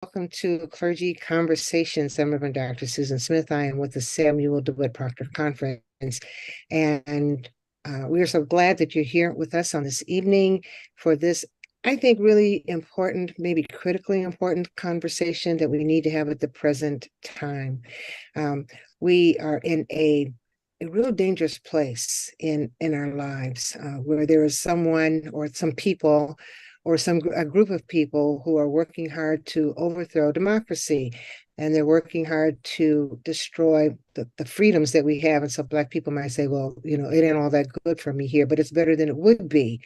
Welcome to Clergy Conversations. I'm Reverend Dr. Susan Smith. I am with the Samuel DeWitt Proctor Conference. And we are so glad that you're here with us on this evening for this, I think, really important, maybe critically important conversation that we need to have at the present time. We are in a real dangerous place in our lives where there is someone or some people or a group of people who are working hard to overthrow democracy, and they're working hard to destroy the freedoms that we have. And so Black people might say, well, it ain't all that good for me here, but it's better than it would be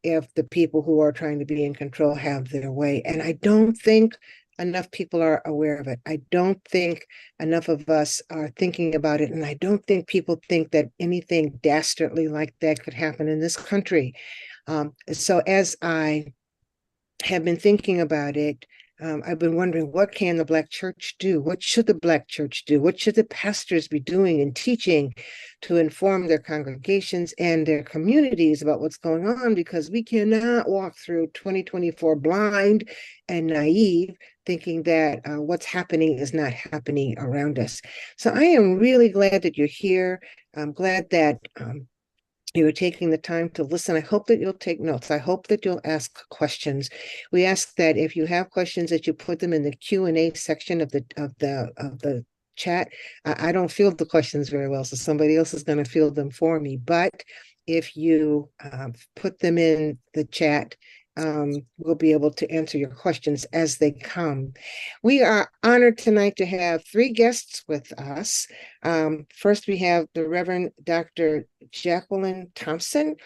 if the people who are trying to be in control have their way. And I don't think enough people are aware of it. I don't think enough of us are thinking about it. And I don't think people think that anything dastardly like that could happen in this country. So as I have been thinking about it, I've been wondering, what can the Black church do? What should the Black church do? What should the pastors be doing and teaching to inform their congregations and their communities about what's going on? Because we cannot walk through 2024 blind and naive, thinking that what's happening is not happening around us. So I am really glad that you're here. I'm glad that you're taking the time to listen. I hope that you'll take notes. I hope that you'll ask questions. We ask that if you have questions, that you put them in the Q&A section of the chat. I don't field the questions very well, so somebody else is going to field them for me. But if you put them in the chat, we'll be able to answer your questions as they come. We are honored tonight to have three guests with us. First, we have the Reverend Dr. Jacqueline Thompson.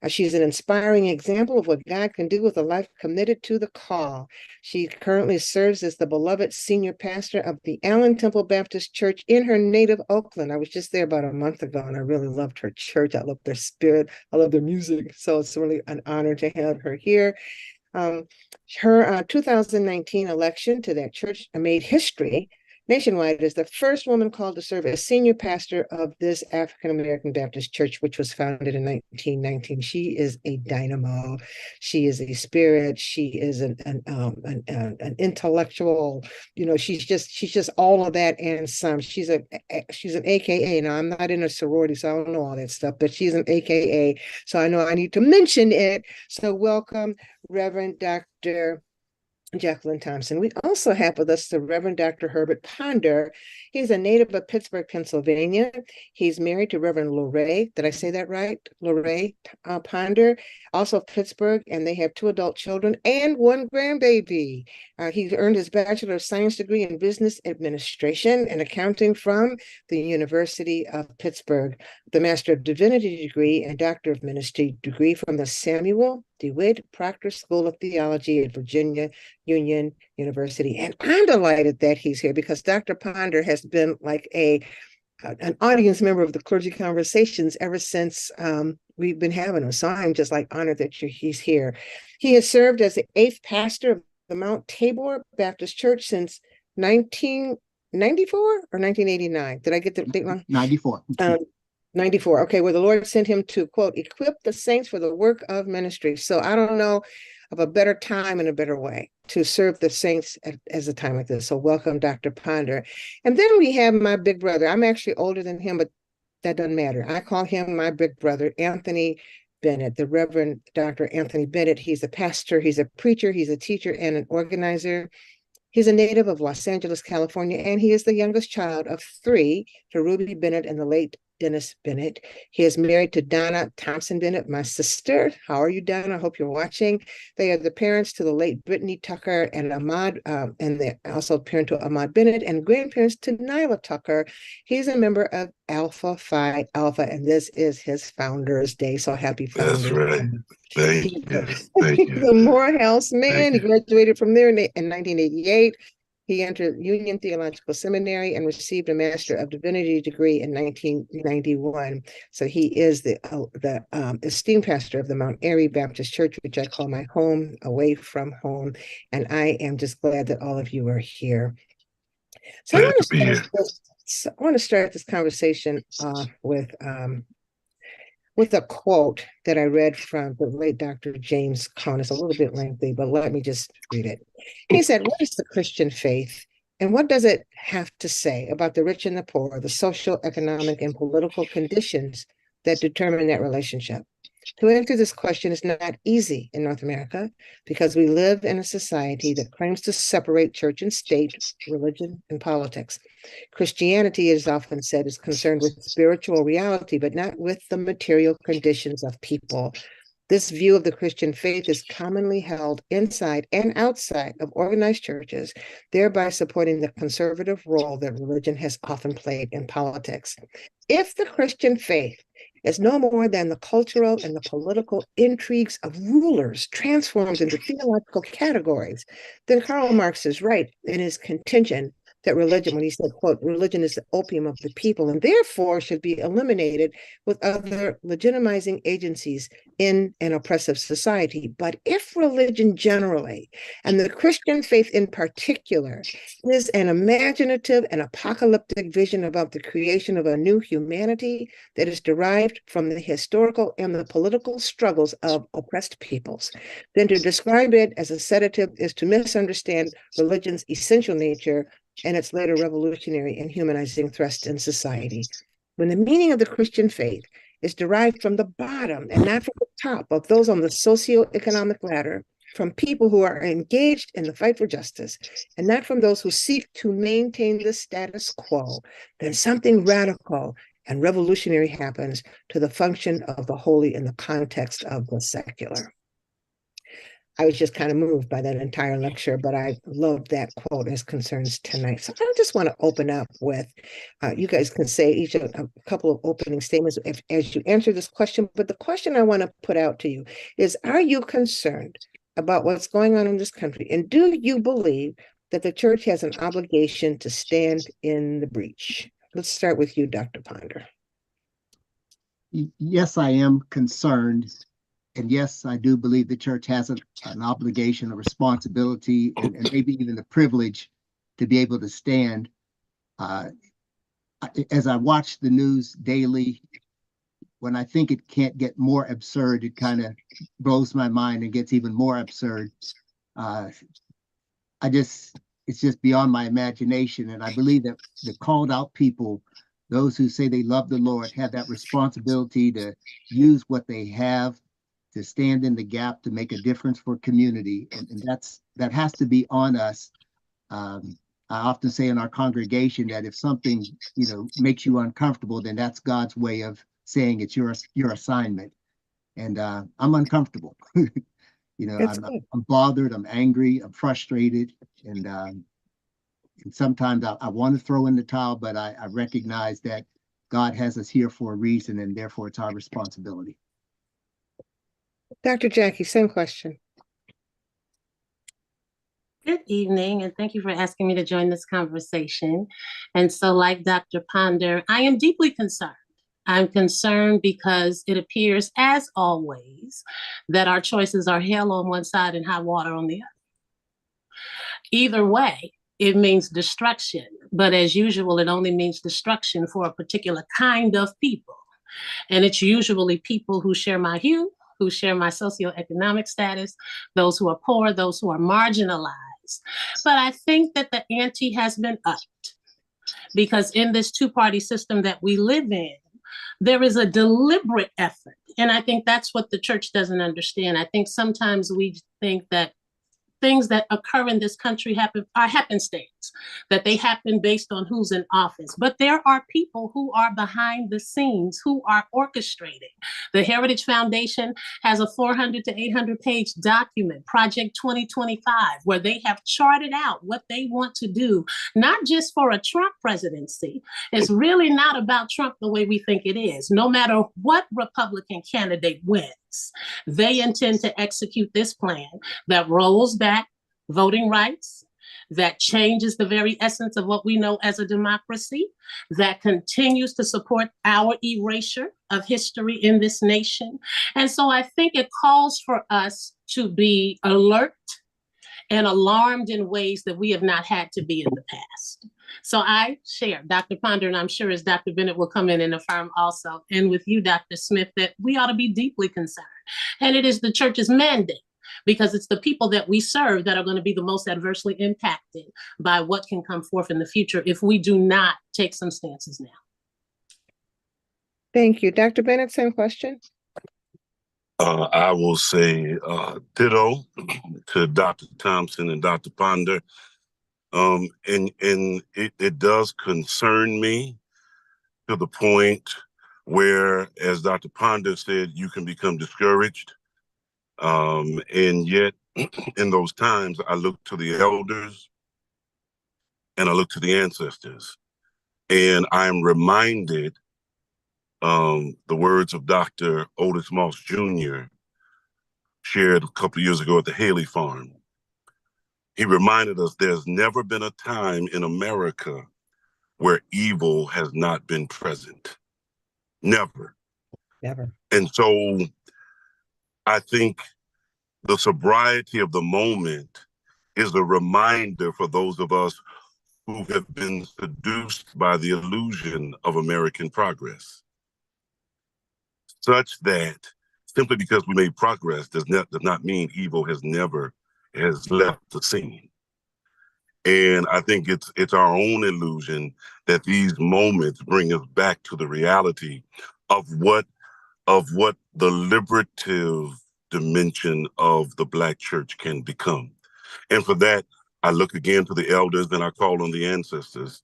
She's an inspiring example of what God can do with a life committed to the call. She currently serves as the beloved senior pastor of the Allen Temple Baptist Church in her native Oakland. I was just there about a month ago, and I really loved her church. I love their spirit. I love their music. So it's really an honor to have her here. Her 2019 election to that church made history nationwide as the first woman called to serve as senior pastor of this African American Baptist church, which was founded in 1919. She is a dynamo. She is a spirit. She is an intellectual. She's just all of that and some. She's an AKA. Now, I'm not in a sorority, so I don't know all that stuff, but she's an AKA. So I know I need to mention it. So welcome, Reverend Dr. Jacqueline Thompson. We also have with us the Reverend Dr. Herbert Ponder. He's a native of Pittsburgh, Pennsylvania. He's married to Reverend Lorraine. Did I say that right? Lorraine Ponder, also of Pittsburgh, and they have two adult children and one grandbaby. He earned his Bachelor of Science degree in Business Administration and Accounting from the University of Pittsburgh, the Master of Divinity degree and Doctor of Ministry degree from the Samuel DeWitt Proctor School of Theology at Virginia Union University. And I'm delighted that he's here because Dr. Ponder has been like an audience member of the Clergy Conversations ever since we've been having him. So I'm just like honored that he's here. He has served as the 8th pastor of the Mount Tabor Baptist Church since 1994 or 1989. Did I get the date wrong? 94. 94. Okay, where the Lord sent him to, quote, equip the saints for the work of ministry. So I don't know of a better time and a better way to serve the saints as a time like this. So welcome, Dr. Ponder. And then we have my big brother. I'm actually older than him, but that doesn't matter. I call him my big brother, Anthony Bennett, the Reverend Dr. Anthony Bennett. He's a pastor, he's a preacher, he's a teacher, and an organizer. He's a native of Los Angeles, California, and he is the youngest child of 3 to Ruby Bennett and the late Dennis Bennett. He is married to Donna Thompson Bennett, my sister. How are you, Donna? I hope you're watching. They are the parents to the late Brittany Tucker and Ahmad, and they're also parent to Ahmad Bennett and grandparents to Nyla Tucker. He's a member of Alpha Phi Alpha, and this is his Founders Day. So happy Founders Day. That's right. Thank you. Thank He's you. a Morehouse man. He Thank you. graduated from there in 1988. He entered Union Theological Seminary and received a Master of Divinity degree in 1991. So he is the esteemed pastor of the Mount Airy Baptist Church, which I call my home, away from home. And I am just glad that all of you are here. So Glad to be here. I want to start this conversation with with a quote that I read from the late Dr. James Cone. It's a little bit lengthy, but let me just read it. He said, "What is the Christian faith? And what does it have to say about the rich and the poor, the social, economic, and political conditions that determine that relationship? To answer this question is not easy in North America because we live in a society that claims to separate church and state, religion, and politics. Christianity, it is often said, is concerned with spiritual reality, but not with the material conditions of people. This view of the Christian faith is commonly held inside and outside of organized churches, thereby supporting the conservative role that religion has often played in politics. If the Christian faith is no more than the cultural and the political intrigues of rulers transformed into theological categories, then Karl Marx is right in his contention that religion, when he said, quote, religion is the opium of the people and therefore should be eliminated with other legitimizing agencies in an oppressive society. But if religion generally, and the Christian faith in particular, is an imaginative and apocalyptic vision about the creation of a new humanity that is derived from the historical and the political struggles of oppressed peoples, then to describe it as a sedative is to misunderstand religion's essential nature and its later revolutionary and humanizing thrust in society. When the meaning of the Christian faith is derived from the bottom and not from the top of those on the socioeconomic ladder, from people who are engaged in the fight for justice, and not from those who seek to maintain the status quo, then something radical and revolutionary happens to the function of the holy in the context of the secular." I was just kind of moved by that entire lecture, but I love that quote as concerns tonight. So I just want to open up with, you guys can say each a couple of opening statements as you answer this question. But the question I want to put out to you is, are you concerned about what's going on in this country? And do you believe that the church has an obligation to stand in the breach? Let's start with you, Dr. Ponder. Yes, I am concerned. And yes, I do believe the church has an obligation, a responsibility, and maybe even the privilege to be able to stand. As I watch the news daily, when I think it can't get more absurd, it kind of blows my mind and gets even more absurd. It's just beyond my imagination. And I believe that the called out people, those who say they love the Lord, have that responsibility to use what they have to stand in the gap to make a difference for community. And that has to be on us. I often say in our congregation that if something, makes you uncomfortable, then that's God's way of saying it's your assignment. And I'm uncomfortable. I'm bothered, I'm angry, I'm frustrated. And sometimes I want to throw in the towel, but I recognize that God has us here for a reason, and therefore it's our responsibility. Dr. Jackie, same question. Good evening, and thank you for asking me to join this conversation. And so, like Dr. Ponder, I am deeply concerned. I'm concerned because it appears, as always, that our choices are hell on one side and high water on the other. Either way, it means destruction. But as usual, it only means destruction for a particular kind of people. And it's usually people who share my hue, who share my socioeconomic status, those who are poor, those who are marginalized. But I think that the ante has been upped because in this two-party system that we live in, there is a deliberate effort. And I think that's what the church doesn't understand. I think sometimes we think that things that occur in this country are happenstance, that they happen based on who's in office. But there are people who are behind the scenes, who are orchestrating. The Heritage Foundation has a 400 to 800 page document, Project 2025, where they have charted out what they want to do, not just for a Trump presidency. It's really not about Trump the way we think it is. No matter what Republican candidate wins, they intend to execute this plan that rolls back voting rights, that changes the very essence of what we know as a democracy, that continues to support our erasure of history in this nation. And so I think it calls for us to be alert and alarmed in ways that we have not had to be in the past. So I share, Dr. Ponder, and I'm sure as Dr. Bennett will come in and affirm also, and with you, Dr. Smith, that we ought to be deeply concerned. And it is the church's mandate, because it's the people that we serve that are going to be the most adversely impacted by what can come forth in the future if we do not take some stances now. Thank you. Dr. Bennett, same question. I will say ditto to Dr. Thompson and Dr. Ponder. And it does concern me to the point where, as Dr. Ponder said, you can become discouraged. And yet, in those times, I look to the elders and I look to the ancestors. And I'm reminded the words of Dr. Otis Moss Jr., shared a couple of years ago at the Haley Farm. He reminded us there's never been a time in America where evil has not been present. Never. Never. And so I think the sobriety of the moment is a reminder for those of us who have been seduced by the illusion of American progress, such that simply because we made progress does not mean evil has left the scene. And I think it's our own illusion that these moments bring us back to the reality of what the liberative dimension of the Black church can become. And for that, I look again to the elders and I call on the ancestors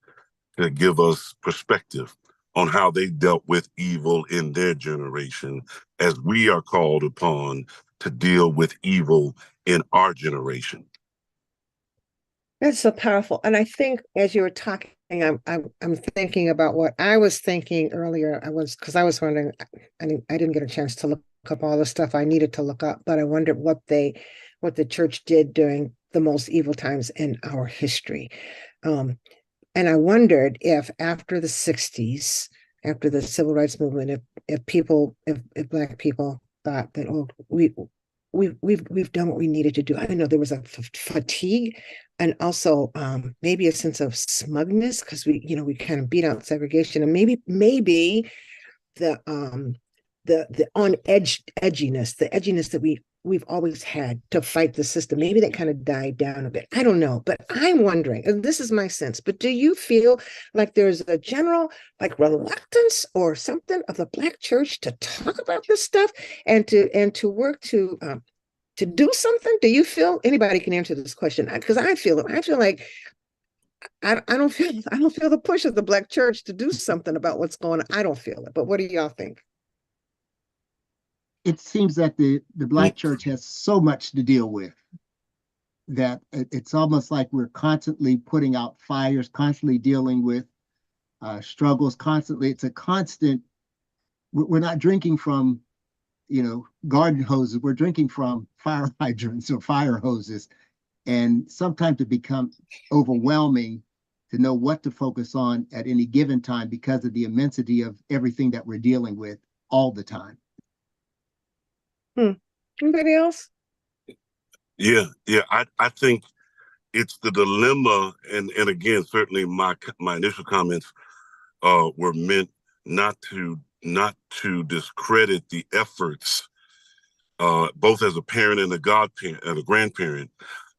to give us perspective on how they dealt with evil in their generation, as we are called upon to deal with evil in our generation. That's so powerful. And I think as you were talking, I'm thinking about what I was thinking earlier. Because I was wondering, I didn't get a chance to look up all the stuff I needed to look up, but I wondered what the church did during the most evil times in our history. And I wondered if after the 60s, after the civil rights movement, if Black people thought that, oh, we've done what we needed to do. I know there was a fatigue, and also maybe a sense of smugness, because we kind of beat out segregation, and maybe the edginess that we've always had to fight the system, maybe that kind of died down a bit. I don't know, but I'm wondering, and this is my sense, but do you feel like there's a general reluctance or something of the Black church to talk about this stuff and to work to do something? Do you feel, anybody can answer this question? Because I feel it. I feel like I don't feel the push of the Black church to do something about what's going on. I don't feel it. But what do y'all think? It seems that the Black church has so much to deal with that it's almost like we're constantly putting out fires, constantly dealing with struggles, constantly. It's a constant. We're not drinking from, garden hoses. We're drinking from fire hydrants or fire hoses. And sometimes it becomes overwhelming to know what to focus on at any given time because of the immensity of everything that we're dealing with all the time. Anybody else? Yeah. I think it's the dilemma, and again, certainly my initial comments were meant not to discredit the efforts, both as a parent and a godparent and a grandparent.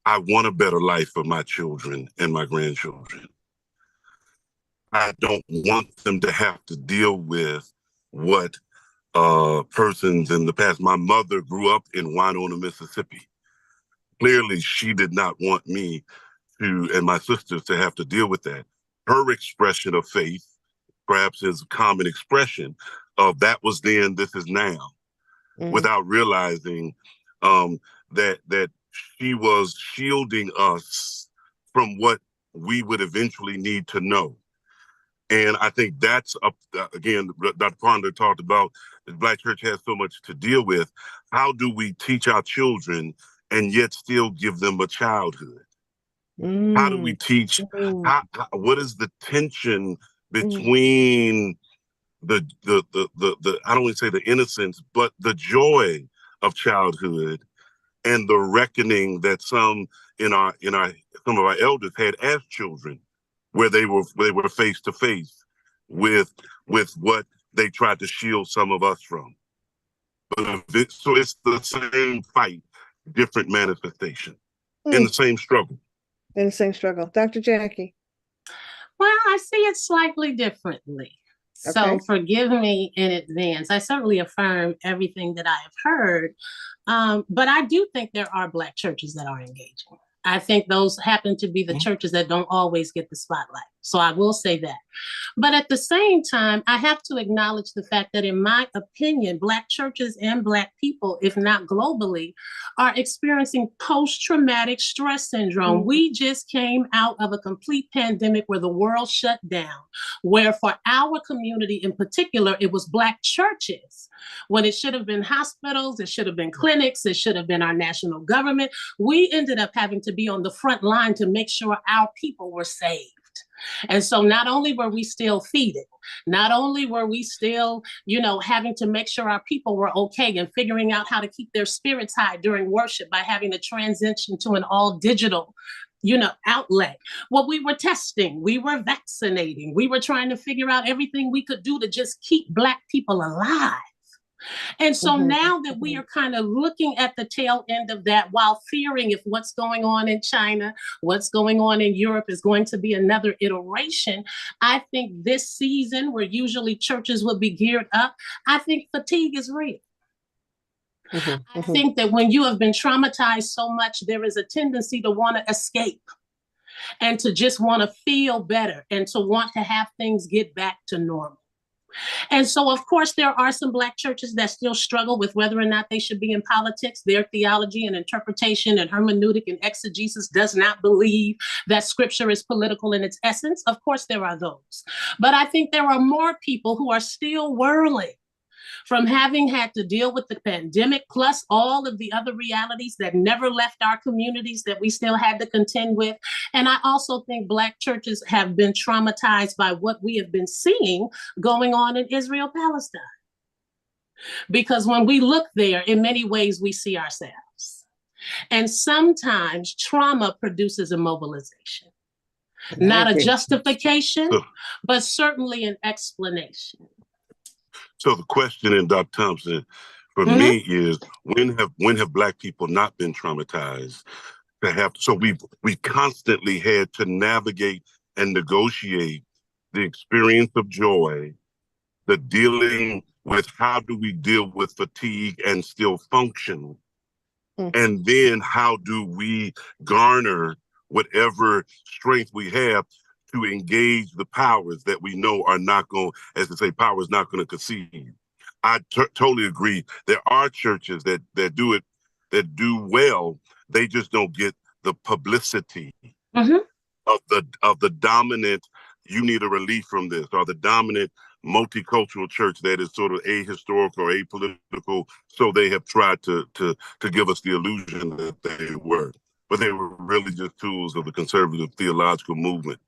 I want a better life for my children and my grandchildren. I don't want them to have to deal with what persons in the past. My mother grew up in Winona, Mississippi. Clearly, she did not want me and my sisters to have to deal with that. Her expression of faith, perhaps is a common expression of that was then, this is now, without realizing that she was shielding us from what we would eventually need to know. And I think that's, again, Dr. Ponder talked about the Black church has so much to deal with. How do we teach our children and yet still give them a childhood? How do we teach? What is the tension between the I don't want to say the innocence, but the joy of childhood, and the reckoning that some some of our elders had as children, where they were face to face with what they tried to shield some of us from. So it's the same fight, different manifestation, in the same struggle. In the same struggle. Dr. Jackie. Well, I see it slightly differently. So Okay. forgive me in advance. I certainly affirm everything that I have heard. But I do think there are Black churches that are engaging. I think those happen to be the churches that don't always get the spotlight. So I will say that. But at the same time, I have to acknowledge the fact that, in my opinion, Black churches and Black people, if not globally, are experiencing post-traumatic stress syndrome. Mm-hmm. We just came out of a complete pandemic where the world shut down, where for our community in particular, it was Black churches. When it should have been hospitals, it should have been clinics, it should have been our national government. We ended up having to be on the front line to make sure our people were saved. And so not only were we still feeding, not only were we still, having to make sure our people were okay and figuring out how to keep their spirits high during worship by having to transition to an all digital, outlet. Well, we were testing, we were vaccinating, we were trying to figure out everything we could do to just keep Black people alive. And so now that we are kind of looking at the tail end of that, while fearing if what's going on in China, what's going on in Europe is going to be another iteration, I think this season, where usually churches will be geared up, I think fatigue is real. I think that when you have been traumatized so much, there is a tendency to want to escape and to just want to feel better and to want to have things get back to normal. And so, of course, there are some Black churches that still struggle with whether or not they should be in politics. Their theology and interpretation and hermeneutic and exegesis does not believe that scripture is political in its essence. Of course, there are those. But I think there are more people who are still whirling from having had to deal with the pandemic, plus all of the other realities that never left our communities that we still had to contend with. And I also think Black churches have been traumatized by what we have been seeing going on in Israel, Palestine. Because when we look there, in many ways, we see ourselves. And sometimes trauma produces a mobilization. Not a justification, but certainly an explanation. So the question, in Dr. Thompson, for me is, when have Black people not been traumatized to have? So we constantly had to navigate and negotiate the experience of joy, the dealing with how do we deal with fatigue and still function, and then how do we garner whatever strength we have to engage the powers that we know are not going, as they say, power is not going to concede. I totally agree. There are churches that do it, that do well. They just don't get the publicity of the dominant, you need a relief from this, or the dominant multicultural church that is sort of ahistorical or apolitical. So they have tried to give us the illusion that they were, but they were really just tools of the conservative theological movement.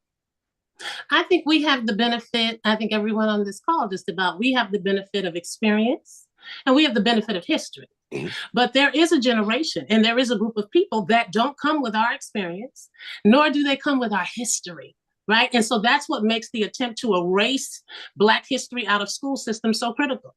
I think we have the benefit, I think everyone on this call just about, we have the benefit of experience and we have the benefit of history. But there is a generation and there is a group of people that don't come with our experience, nor do they come with our history. Right. And so that's what makes the attempt to erase Black history out of school systems so critical.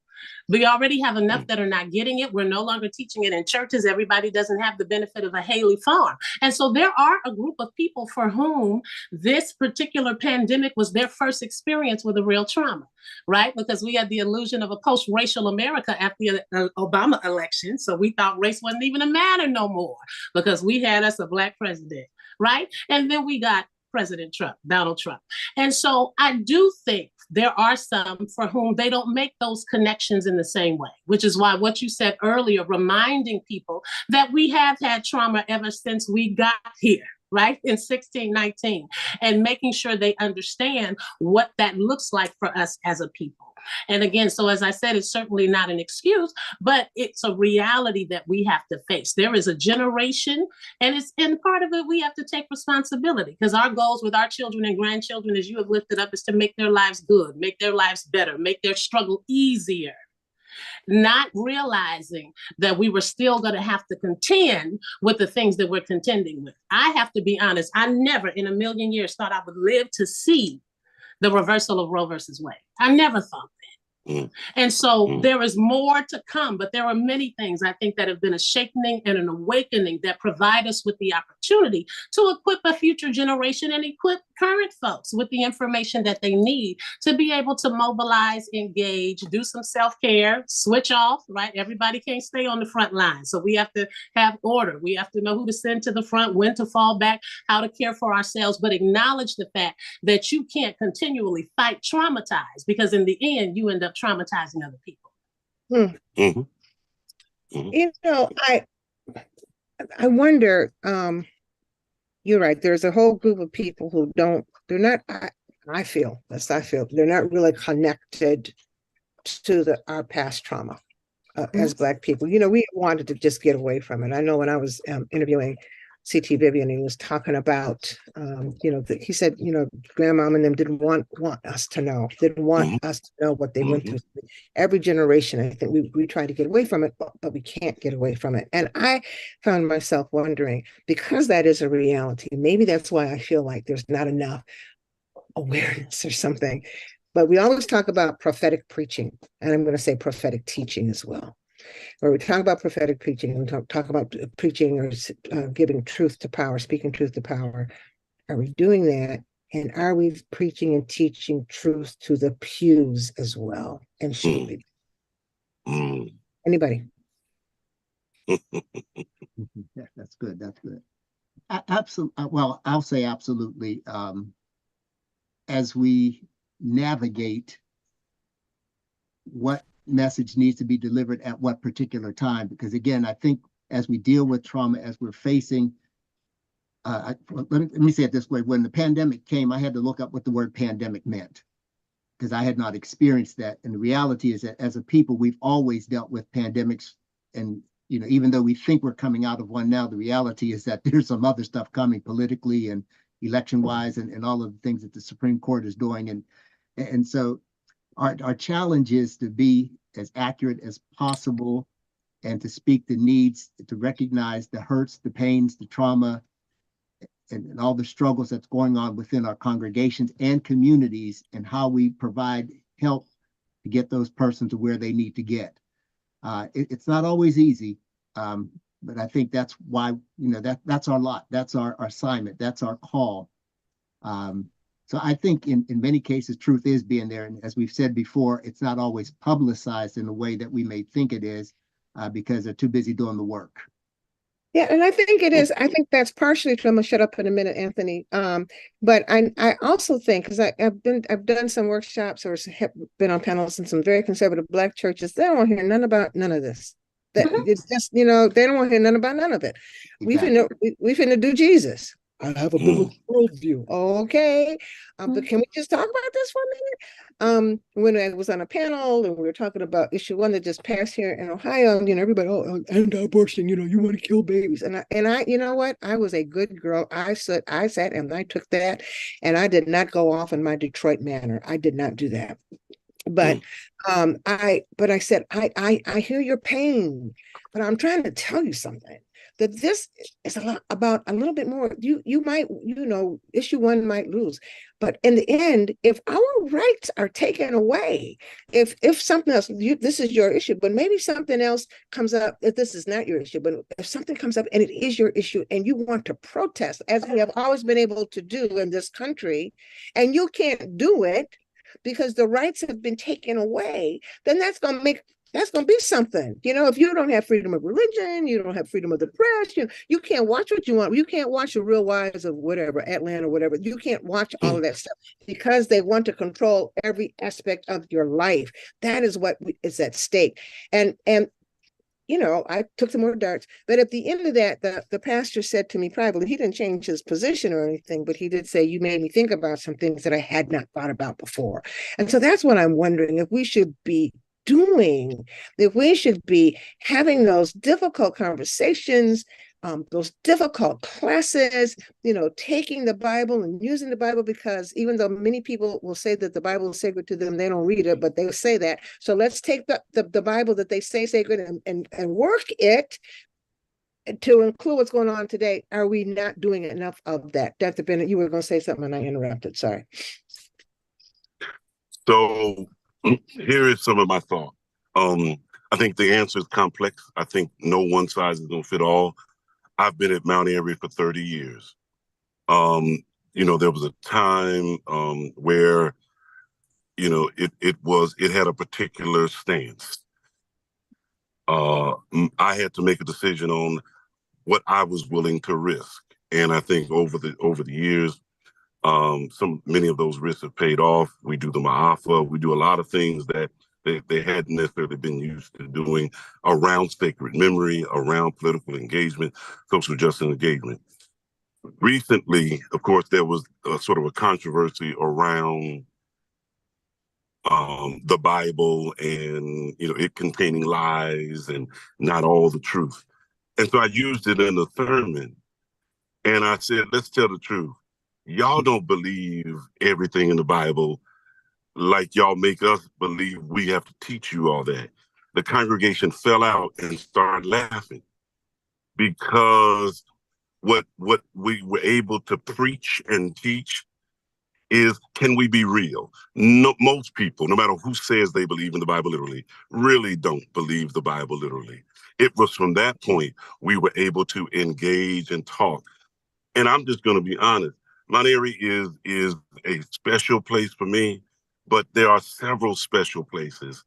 We already have enough that are not getting it. We're no longer teaching it in churches. Everybody doesn't have the benefit of a Haley farm. And so there are a group of people for whom this particular pandemic was their first experience with a real trauma, right? Because we had the illusion of a post-racial America after the Obama election. So we thought race wasn't even a matter no more because we had us a Black president, right? And then we got President Trump, Donald Trump. And so I do think there are some for whom they don't make those connections in the same way, which is why what you said earlier, reminding people that we have had trauma ever since we got here, right, in 1619, and making sure they understand what that looks like for us as a people. And again, so as I said, it's certainly not an excuse, but it's a reality that we have to face. There is a generation, and part of it, we have to take responsibility, because our goals with our children and grandchildren, as you have lifted up, is to make their lives good, make their lives better, make their struggle easier. not realizing that we were still going to have to contend with the things that we're contending with. I have to be honest, I never in a million years thought I would live to see the reversal of Roe versus Wade. I never thought that. And so there is more to come, but there are many things I think that have been a shaking and an awakening that provide us with the opportunity to equip a future generation and equip current folks with the information that they need to be able to mobilize, engage, do some self-care, switch off, right? Everybody can't stay on the front line. So we have to have order. We have to know who to send to the front, when to fall back, how to care for ourselves, but acknowledge the fact that you can't continually fight traumatize, because in the end, you end up traumatizing other people. Mm-hmm. You know, I wonder, you're right. There's a whole group of people who they're not, I feel they're not really connected to our past trauma as Black people. You know, we wanted to just get away from it. I know when I was interviewing C.T. Vivian, he was talking about, he said, grandmom and them didn't want us to know, us to know what they went through. Every generation, I think we try to get away from it, but we can't get away from it. And I found myself wondering, because that is a reality, maybe that's why I feel like there's not enough awareness or something. But we always talk about prophetic preaching, and I'm going to say prophetic teaching as well. Where we talk about prophetic preaching, and we talk about preaching or giving truth to power, speaking truth to power. Are we doing that? And are we preaching and teaching truth to the pews as well? And should we? Anybody? Yeah, that's good. That's good. Absolutely. Well, I'll say absolutely. As we navigate what message needs to be delivered at what particular time, because again, I think as we deal with trauma, as we're facing, let me say it this way: when the pandemic came, I had to look up what the word pandemic meant, because I had not experienced that. And the reality is that as a people, we've always dealt with pandemics, and even though we think we're coming out of one now, the reality is that there's some other stuff coming politically and election wise, and all of the things that the Supreme Court is doing, and so our challenge is to be as accurate as possible and to speak the needs, to recognize the hurts, the pains, the trauma, and all the struggles that's going on within our congregations and communities, and how we provide help to get those persons to where they need to get. It's not always easy, but I think that's why, that's our lot, that's our assignment, that's our call. So I think in many cases, truth is being there. And as we've said before, it's not always publicized in the way that we may think it is, because they're too busy doing the work. Yeah, and I think it is. I think that's partially true. I'm gonna shut up in a minute, Anthony. But I also think, because I've done some workshops or have been on panels in some very conservative Black churches. They don't want to hear none about none of this. That it's just, they don't want to hear none about none of it. Exactly. We finna do Jesus. I have a biblical worldview. Okay. But can we just talk about this for a minute? When I was on a panel and we were talking about issue 1 that just passed here in Ohio, everybody, anti-abortion, you want to kill babies. And I, you know what? I was a good girl. I sat and I took that, and I did not go off in my Detroit manner. I did not do that. But I said, I hear your pain, but I'm trying to tell you something, that this is about a little bit more. You might, issue 1 might lose, but in the end, if our rights are taken away, if something else, this is your issue, but maybe something else comes up, if this is not your issue, but if something comes up and it is your issue and you want to protest, as we have always been able to do in this country, and you can't do it because the rights have been taken away, then that's going to be something. If you don't have freedom of religion, you don't have freedom of the press, you can't watch what you want. You can't watch the Real Wives of whatever, Atlanta, whatever. You can't watch all of that stuff because they want to control every aspect of your life. That is what is at stake. And I took some more darts, but at the end of that, the pastor said to me privately, he didn't change his position or anything, but he did say, you made me think about some things that I had not thought about before. And so that's what I'm wondering, if we should be doing, if we should be having those difficult conversations those difficult classes, taking the Bible and using the Bible, because even though many people will say that the Bible is sacred to them, they don't read it, but they say that. So let's take the Bible that they say sacred and work it to include what's going on today. Are we not doing enough of that? Dr. Bennett, you were going to say something and I interrupted. Sorry. So here is some of my thought. I think the answer is complex. I think no one size is going to fit all. I've been at Mount Airy for 30 years. There was a time where, it had a particular stance. I had to make a decision on what I was willing to risk. And I think over the years, many of those risks have paid off. We do the Ma'afa. We do a lot of things that they hadn't necessarily been used to doing around sacred memory, around political engagement, social justice engagement. Recently, of course, there was sort of a controversy around the Bible and, it containing lies and not all the truth. And so I used it in the sermon and I said, let's tell the truth. Y'all don't believe everything in the Bible like y'all make us believe we have to teach you all that. The congregation fell out and started laughing because what we were able to preach and teach is, can we be real? No, most people, no matter who says they believe in the Bible literally, really don't believe the Bible literally. It was from that point we were able to engage and talk. And I'm just going to be honest, Mount Airy is a special place for me, but there are several special places.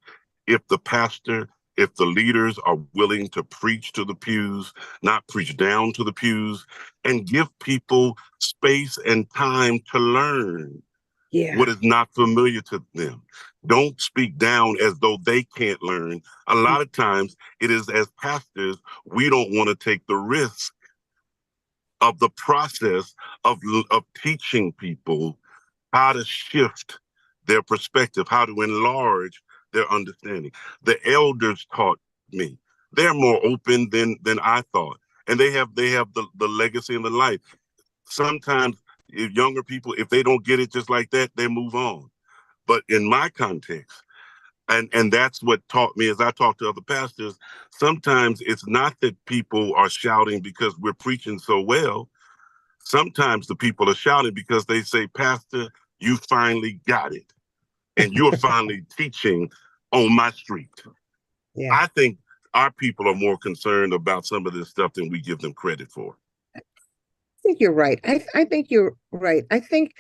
If the leaders are willing to preach to the pews, not preach down to the pews, and give people space and time to learn what is not familiar to them. Don't speak down as though they can't learn. A lot of times it is, as pastors, we don't want to take the risk of the process of teaching people how to shift their perspective, how to enlarge their understanding. The elders taught me. They're more open than I thought. And they have the legacy and the life. Sometimes younger people, if they don't get it just like that, they move on. But in my context, and that's what taught me as I talk to other pastors, sometimes it's not that people are shouting because we're preaching so well. Sometimes the people are shouting because they say, Pastor, you finally got it. And you're finally teaching on my street. Yeah. I think our people are more concerned about some of this stuff than we give them credit for. I think you're right. I think you're right. I think,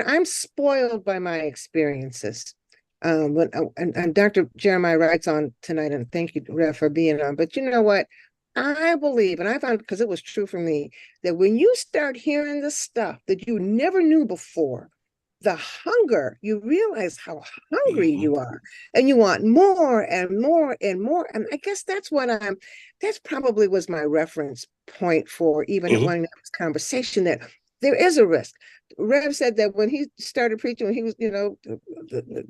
I'm spoiled by my experiences. And Dr. Jeremiah writes on tonight, and thank you, Rev, for being on. But you know what? I believe, and I found, because it was true for me, that when you start hearing the stuff that you never knew before, the hunger, you realize how hungry you are, and you want more and more and more. And I guess that's probably was my reference point for even wanting to have this conversation, that there is a risk. Rev said that when he started preaching, when he was,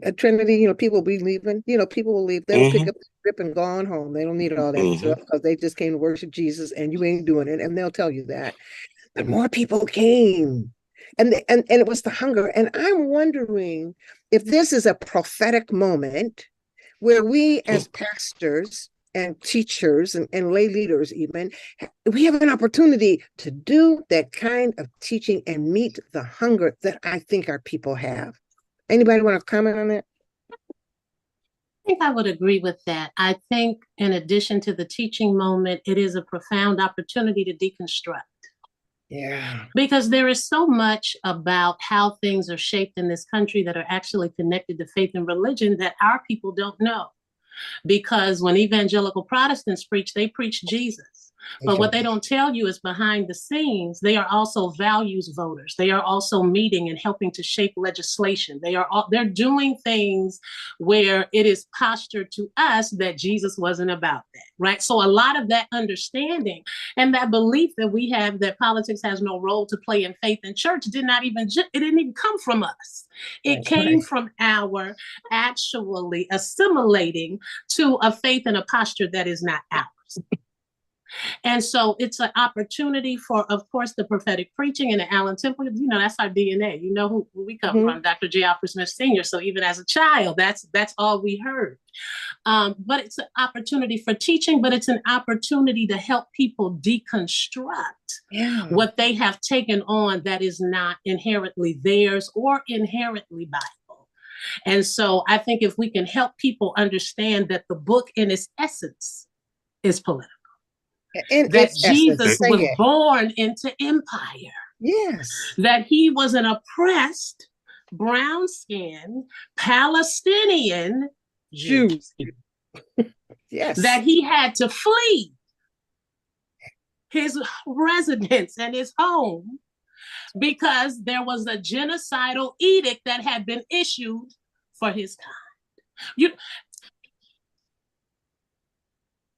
at Trinity, people will be leaving, people will leave. They'll pick up the script and go on home. They don't need all that stuff because they just came to worship Jesus and you ain't doing it. And they'll tell you that. But more people came. And it was the hunger. And I'm wondering if this is a prophetic moment where we as pastors and teachers and lay leaders even, we have an opportunity to do that kind of teaching and meet the hunger that I think our people have. Anybody want to comment on that? I think I would agree with that. I think in addition to the teaching moment, it is a profound opportunity to deconstruct. Yeah. Because there is so much about how things are shaped in this country that are actually connected to faith and religion that our people don't know. Because when evangelical Protestants preach, they preach Jesus. But what they don't tell you is behind the scenes, they are also values voters. They are also meeting and helping to shape legislation. They're doing things where it is postured to us that Jesus wasn't about that, right? So a lot of that understanding and that belief that we have that politics has no role to play in faith and church didn't even come from us. It came from our actually assimilating to a faith and a posture that is not ours. And so it's an opportunity for, of course, the prophetic preaching and the Allen Temple. You know, that's our DNA. You know who we come from, Dr. J. Alfred Smith Sr. So even as a child, that's all we heard. But it's an opportunity for teaching, but it's an opportunity to help people deconstruct what they have taken on that is not inherently theirs or inherently Bible. And so I think if we can help people understand that the book in its essence is political, that Jesus was born into empire. Yes. That he was an oppressed, brown-skinned, Palestinian Jew. Yes. That he had to flee his residence and his home because there was a genocidal edict that had been issued for his kind.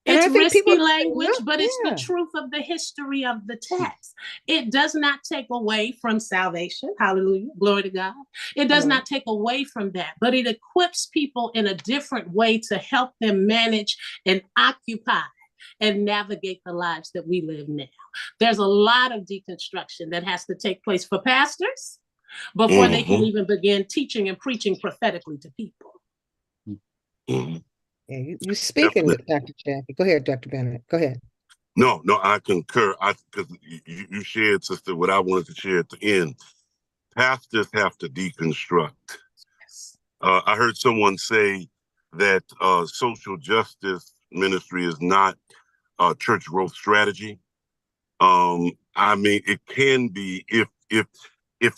It's risky language, but it's the truth of the history of the text. It does not take away from salvation. Hallelujah. Glory to God. It does not take away from that, but it equips people in a different way to help them manage and occupy and navigate the lives that we live now. There's a lot of deconstruction that has to take place for pastors before they can even begin teaching and preaching prophetically to people. Yeah, you speaking, Dr. Jackie. Go ahead, Dr. Bennett. Go ahead. No, I concur. Because you shared, sister, what I wanted to share at the end. Pastors have to deconstruct. Yes. I heard someone say that social justice ministry is not a church growth strategy. I mean, it can be if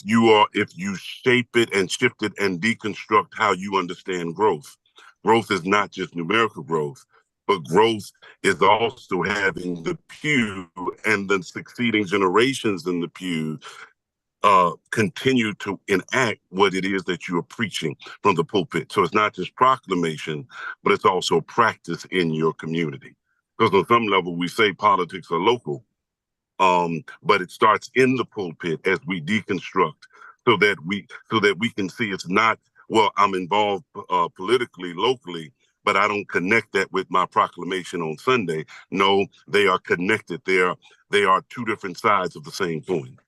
you shape it and shift it and deconstruct how you understand growth. Growth is not just numerical growth, but growth is also having the pew and the succeeding generations in the pew continue to enact what it is that you are preaching from the pulpit. So it's not just proclamation, but it's also practice in your community. Because on some level, we say politics are local, but it starts in the pulpit as we deconstruct so that we can see it's not, well, I'm involved politically, locally, but I don't connect that with my proclamation on Sunday. No, they are connected. They are two different sides of the same coin.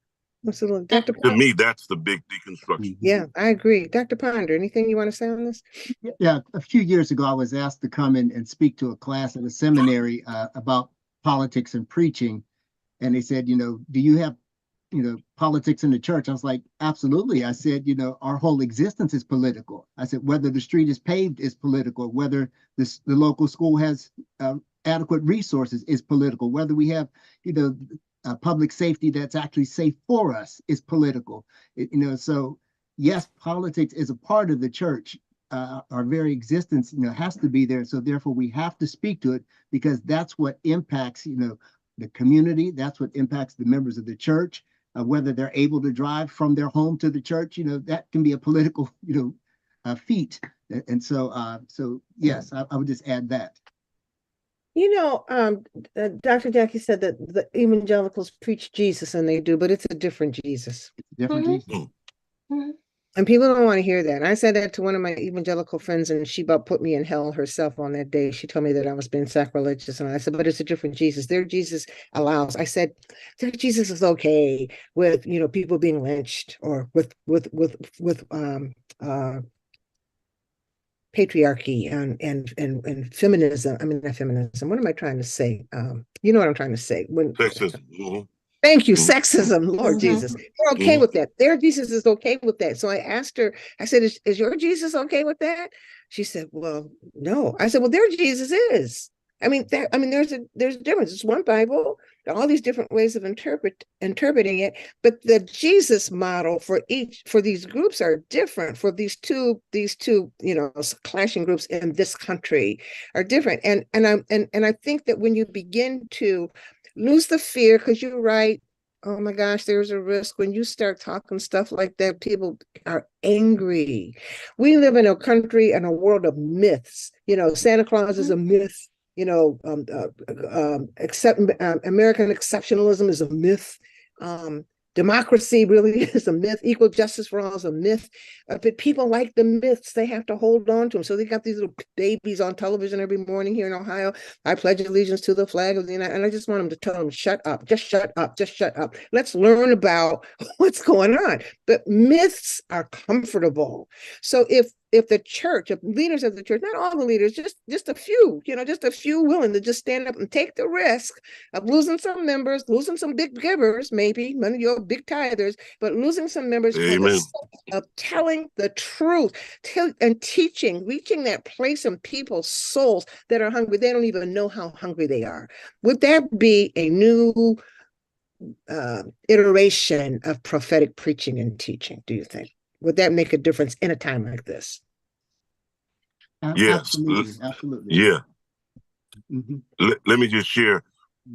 Absolutely. To me, that's the big deconstruction. Yeah, I agree. Dr. Ponder, anything you want to say on this? Yeah, a few years ago, I was asked to come in and speak to a class at a seminary about politics and preaching. And they said, do you have politics in the church? I was like, absolutely. I said, our whole existence is political. I said, whether the street is paved is political, whether the local school has adequate resources is political, whether we have, public safety that's actually safe for us is political. So yes, politics is a part of the church. Our very existence, has to be there. So therefore we have to speak to it because that's what impacts, the community. That's what impacts the members of the church. Whether they're able to drive from their home to the church, that can be a political, feat. And so yes, I would just add that. Dr. Jackie said that the evangelicals preach Jesus, and they do, but it's a different Jesus. Different Jesus. And people don't want to hear that. And I said that to one of my evangelical friends, and she about put me in hell herself on that day. She told me that I was being sacrilegious. And I said, but it's a different Jesus. Their Jesus allows. I said, their Jesus is okay with, people being lynched or with patriarchy and feminism. I mean, not feminism. What am I trying to say? You know what I'm trying to say. Sexism. Thank you. Sexism, Lord Jesus. They're okay with that. Their Jesus is okay with that. So I asked her, I said, is your Jesus okay with that? She said, well, no. I said, well, their Jesus is. There's a difference. It's one Bible, all these different ways of interpreting it, but the Jesus model for these groups are different. For these two, clashing groups in this country are different. And I think that when you begin to lose the fear, because you're right, oh my gosh, there's a risk when you start talking stuff like that. People are angry. We live in a country and a world of myths. Santa Claus is a myth. American exceptionalism is a myth. democracy really is a myth. Equal justice for all is a myth. But people like the myths. They have to hold on to them. So they got these little babies on television every morning here in Ohio. I pledge allegiance to the flag of the United. And I just want them to tell them, shut up, just shut up, just shut up. Let's learn about what's going on. But myths are comfortable. So if the church, if leaders of the church, not all the leaders, just a few, just a few willing to just stand up and take the risk of losing some members, losing some big givers, maybe none of your big tithers, but losing some members for the Amen. sake of telling the truth and teaching, reaching that place in people's souls that are hungry. They don't even know how hungry they are. Would that be a new iteration of prophetic preaching and teaching, do you think? Would that make a difference in a time like this? Yes. Absolutely. Yeah. Mhm. Let me just share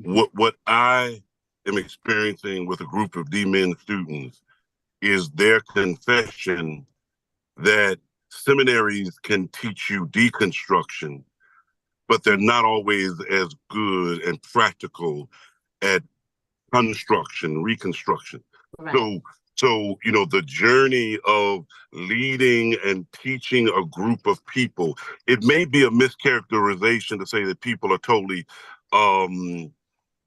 what I am experiencing with a group of D-Min students is their confession that seminaries can teach you deconstruction, but they're not always as good and practical at construction, reconstruction. Right. So, the journey of leading and teaching a group of people, it may be a mischaracterization to say that people are totally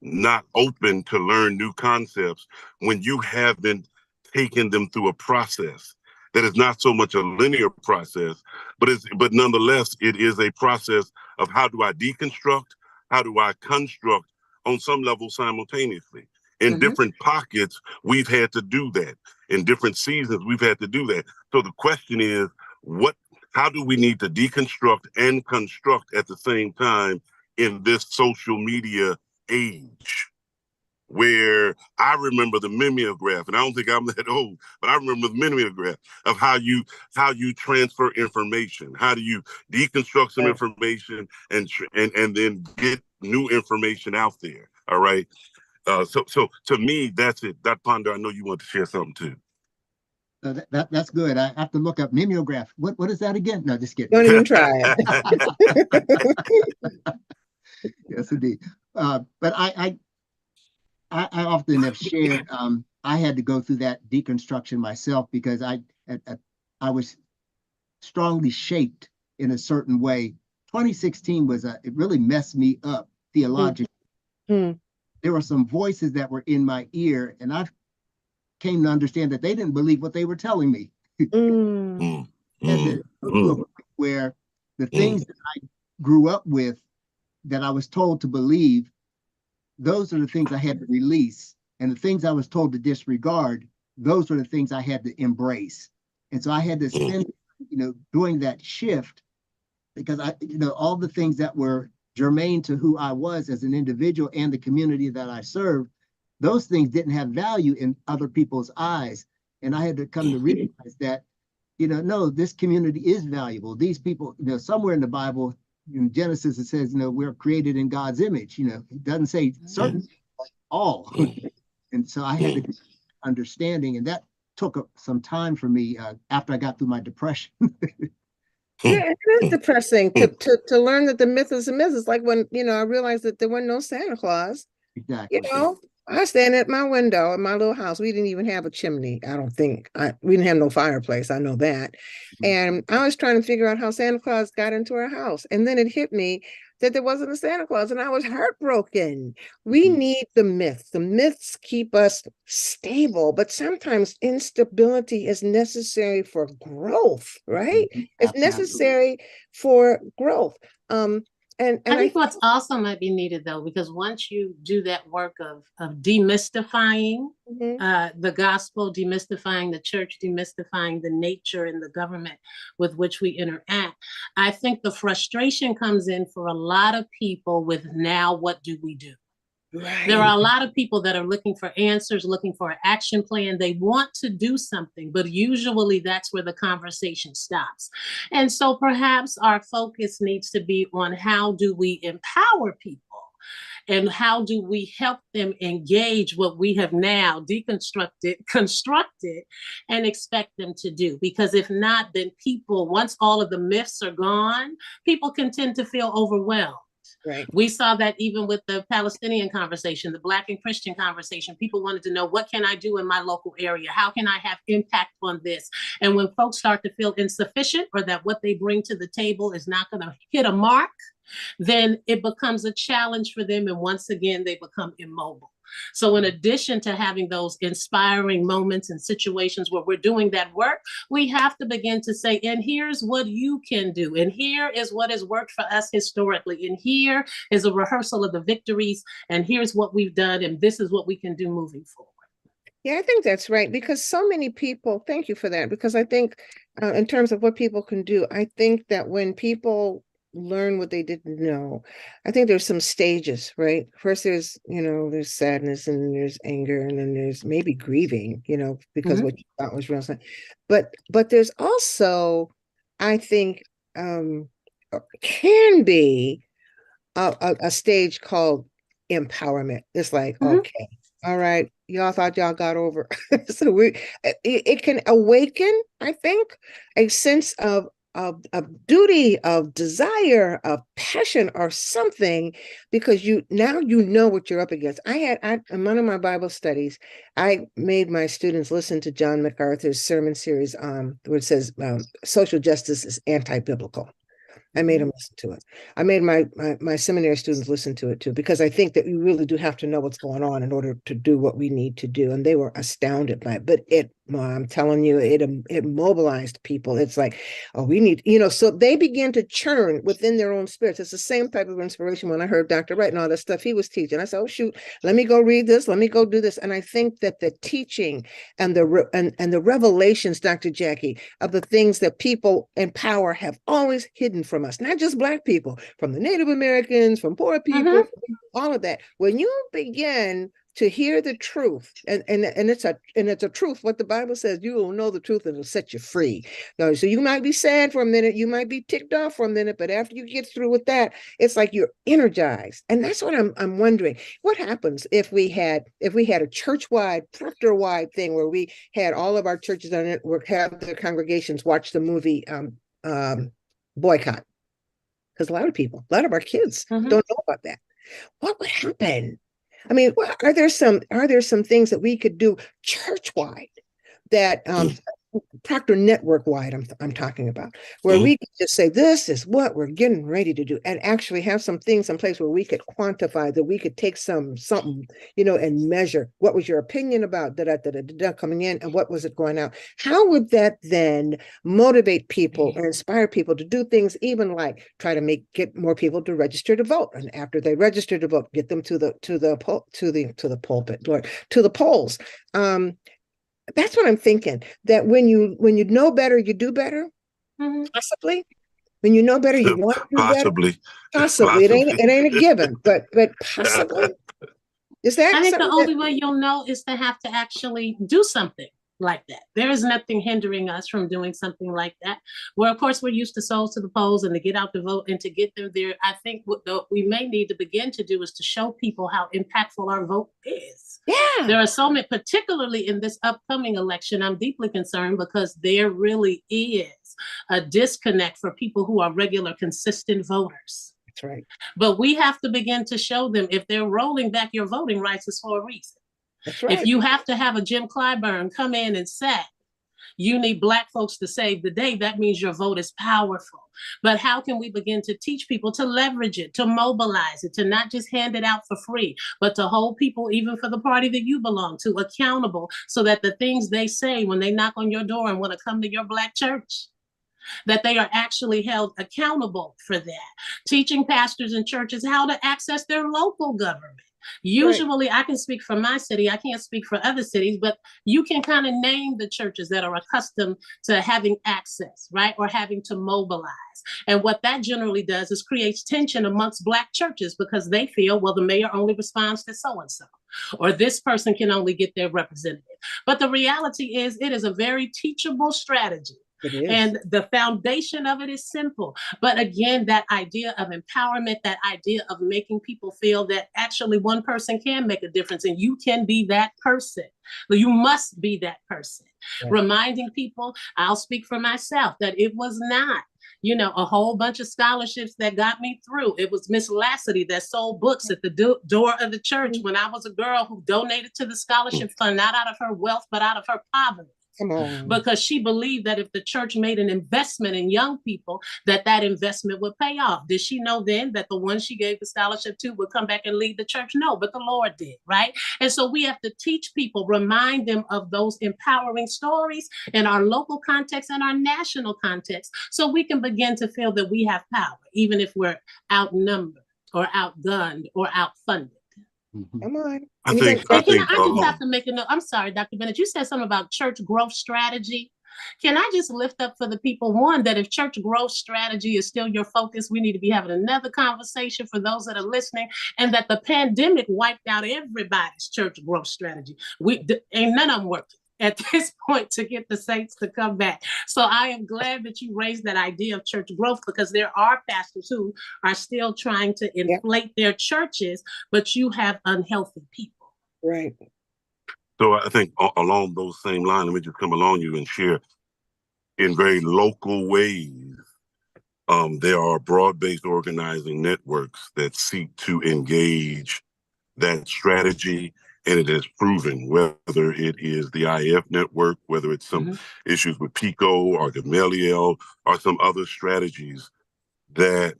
not open to learn new concepts when you haven't taken them through a process that is not so much a linear process, but nonetheless, it is a process of how do I deconstruct, how do I construct on some level simultaneously. In different pockets, we've had to do that. In different seasons, we've had to do that. So the question is, how do we need to deconstruct and construct at the same time in this social media age? Where I remember the mimeograph, and I don't think I'm that old, but I remember the mimeograph of how you transfer information. How do you deconstruct some information and then get new information out there? All right. So to me, that's it. That Ponder, I know you want to share something too. That's good. I have to look up mimeograph. What is that again? No, just kidding. Don't even try it. Yes, indeed. But I often have shared. I had to go through that deconstruction myself because I was strongly shaped in a certain way. 2016 it really messed me up theologically. Mm. There were some voices that were in my ear, and I came to understand that they didn't believe what they were telling me. Mm. And then to a point where the things that I grew up with, that I was told to believe, those are the things I had to release. And the things I was told to disregard, those were the things I had to embrace. And so I had to spend, doing that shift because all the things that were germane to who I was as an individual and the community that I served, those things didn't have value in other people's eyes. And I had to come to realize that, no, this community is valuable. These people, somewhere in the Bible, in Genesis, it says, we're created in God's image. It doesn't say certain, all. And so I had to get understanding, and that took some time for me after I got through my depression. Yeah, it is depressing to learn that the myth is a myth. It's like when, I realized that there wasn't no Santa Claus. Exactly. I stand at my window in my little house. We didn't even have a chimney. I don't think we didn't have no fireplace. I know that. And I was trying to figure out how Santa Claus got into our house. And then it hit me that there wasn't a Santa Claus, and I was heartbroken. We need the myths. The myths keep us stable, but sometimes instability is necessary for growth, right? It's necessary for growth. And I think what's also might be needed though, because once you do that work of demystifying the gospel, demystifying the church, demystifying the nature and the government with which we interact, I think the frustration comes in for a lot of people with now what do we do? Right. There are a lot of people that are looking for answers, looking for an action plan. They want to do something, but usually that's where the conversation stops. And so perhaps our focus needs to be on how do we empower people and how do we help them engage what we have now deconstructed, constructed, and expect them to do. Because if not, then people, once all of the myths are gone, people can tend to feel overwhelmed. Right. We saw that even with the Palestinian conversation, the Black and Christian conversation. People wanted to know, what can I do in my local area? How can I have impact on this? And when folks start to feel insufficient, or that what they bring to the table is not going to hit a mark, then it becomes a challenge for them. And once again, they become immobile. So in addition to having those inspiring moments and situations where we're doing that work, we have to begin to say, and here's what you can do. And here is what has worked for us historically. And here is a rehearsal of the victories. And here's what we've done. And this is what we can do moving forward. Yeah, I think that's right, because so many people, thank you for that, because I think in terms of what people can do, I think that when people learn what they didn't know, I think there's some stages, right? First, there's sadness, and there's anger, and then there's maybe grieving, because what you thought was real. But there's also, I think, can be a stage called empowerment. It's like, okay, all right, y'all thought y'all got over. So it can awaken, I think, a sense of duty, of desire, of passion, or something, because you know what you're up against. In one of my Bible studies, I made my students listen to John MacArthur's sermon series, where it says social justice is anti-biblical. I made them listen to it. I made my seminary students listen to it too, because I think that we really do have to know what's going on in order to do what we need to do. And they were astounded by it. But I'm telling you, it mobilized people. It's like, oh, we need, so they begin to churn within their own spirits. It's the same type of inspiration when I heard Dr. Wright and all that stuff he was teaching. I said, oh, shoot, let me go read this. Let me go do this. And I think that the teaching and the revelations, Dr. Jackie, of the things that people in power have always hidden from us, not just Black people, from the Native Americans, from poor people, all of that. When you begin to hear the truth, and it's a truth, what the Bible says, you will know the truth and it'll set you free. So you might be sad for a minute, you might be ticked off for a minute, but after you get through with that, it's like you're energized. And that's what I'm wondering. What happens if we had a church-wide, Proctor-wide thing where we had all of our churches on it, have their congregations watch the movie Boycott? Because a lot of our kids don't know about that. What would happen? I mean, are there some things that we could do church-wide, that Proctor network wide, I'm talking about, where we could just say, this is what we're getting ready to do, and actually have some things in place where we could quantify, that we could take something, and measure what was your opinion about coming in, and what was it going out. How would that then motivate people or inspire people to do things, even like try to get more people to register to vote, and after they register to vote, get them to the pulpit, Lord, to the polls. That's what I'm thinking, that when you know better, you do better. Possibly. When you know better, you want to do possibly. better. Possibly. It ain't a given, but possibly. Is that I think the only way you'll know is to have to actually do something like that. There is nothing hindering us from doing something like that. Where, of course, we're used to souls to the polls and to get out the vote and to get them there. I think what we may need to begin to do is to show people how impactful our vote is. Yeah. There are so many, particularly in this upcoming election, I'm deeply concerned, because there really is a disconnect for people who are regular, consistent voters. That's right. But we have to begin to show them, if they're rolling back your voting rights, it's for a reason. That's right. If you have to have a Jim Clyburn come in and say, you need Black folks to save the day, that means your vote is powerful. But how can we begin to teach people to leverage it, to mobilize it, to not just hand it out for free, but to hold people, even for the party that you belong to, accountable, so that the things they say when they knock on your door and want to come to your Black church, that they are actually held accountable for that. Teaching pastors and churches how to access their local government. Usually, right. I can speak for my city. I can't speak for other cities, but you can kind of name the churches that are accustomed to having access, right? Or having to mobilize. And what that generally does is creates tension amongst Black churches, because they feel, well, the mayor only responds to so-and-so, or this person can only get their representative. But the reality is, it is a very teachable strategy. And the foundation of it is simple. But again, that idea of empowerment, that idea of making people feel that actually one person can make a difference, and you can be that person. You must be that person. Yeah. Reminding people, I'll speak for myself, that it was not a whole bunch of scholarships that got me through. It was Miss Lassity that sold books at the door of the church when I was a girl who donated to the scholarship fund, not out of her wealth, but out of her poverty. Because she believed that if the church made an investment in young people, that investment would pay off. Did she know then that the one she gave the scholarship to would come back and lead the church? No, but the Lord did, right? And so we have to teach people, remind them of those empowering stories in our local context and our national context, so we can begin to feel that we have power, even if we're outnumbered or outgunned or outfunded. Come on. I just have to make a note. I'm sorry, Dr. Bennett, you said something about church growth strategy. Can I just lift up for the people, one, that if church growth strategy is still your focus, we need to be having another conversation for those that are listening, and that the pandemic wiped out everybody's church growth strategy. Ain't none of them working at this point to get the saints to come back. So I am glad that you raised that idea of church growth, because there are pastors who are still trying to inflate their churches, but you have unhealthy people. Right. So I think along those same lines, let me just come along you and share in very local ways. There are broad-based organizing networks that seek to engage that strategy, and it has proven, whether it is the IF network, whether it's some issues with PICO or Gamaliel or some other strategies that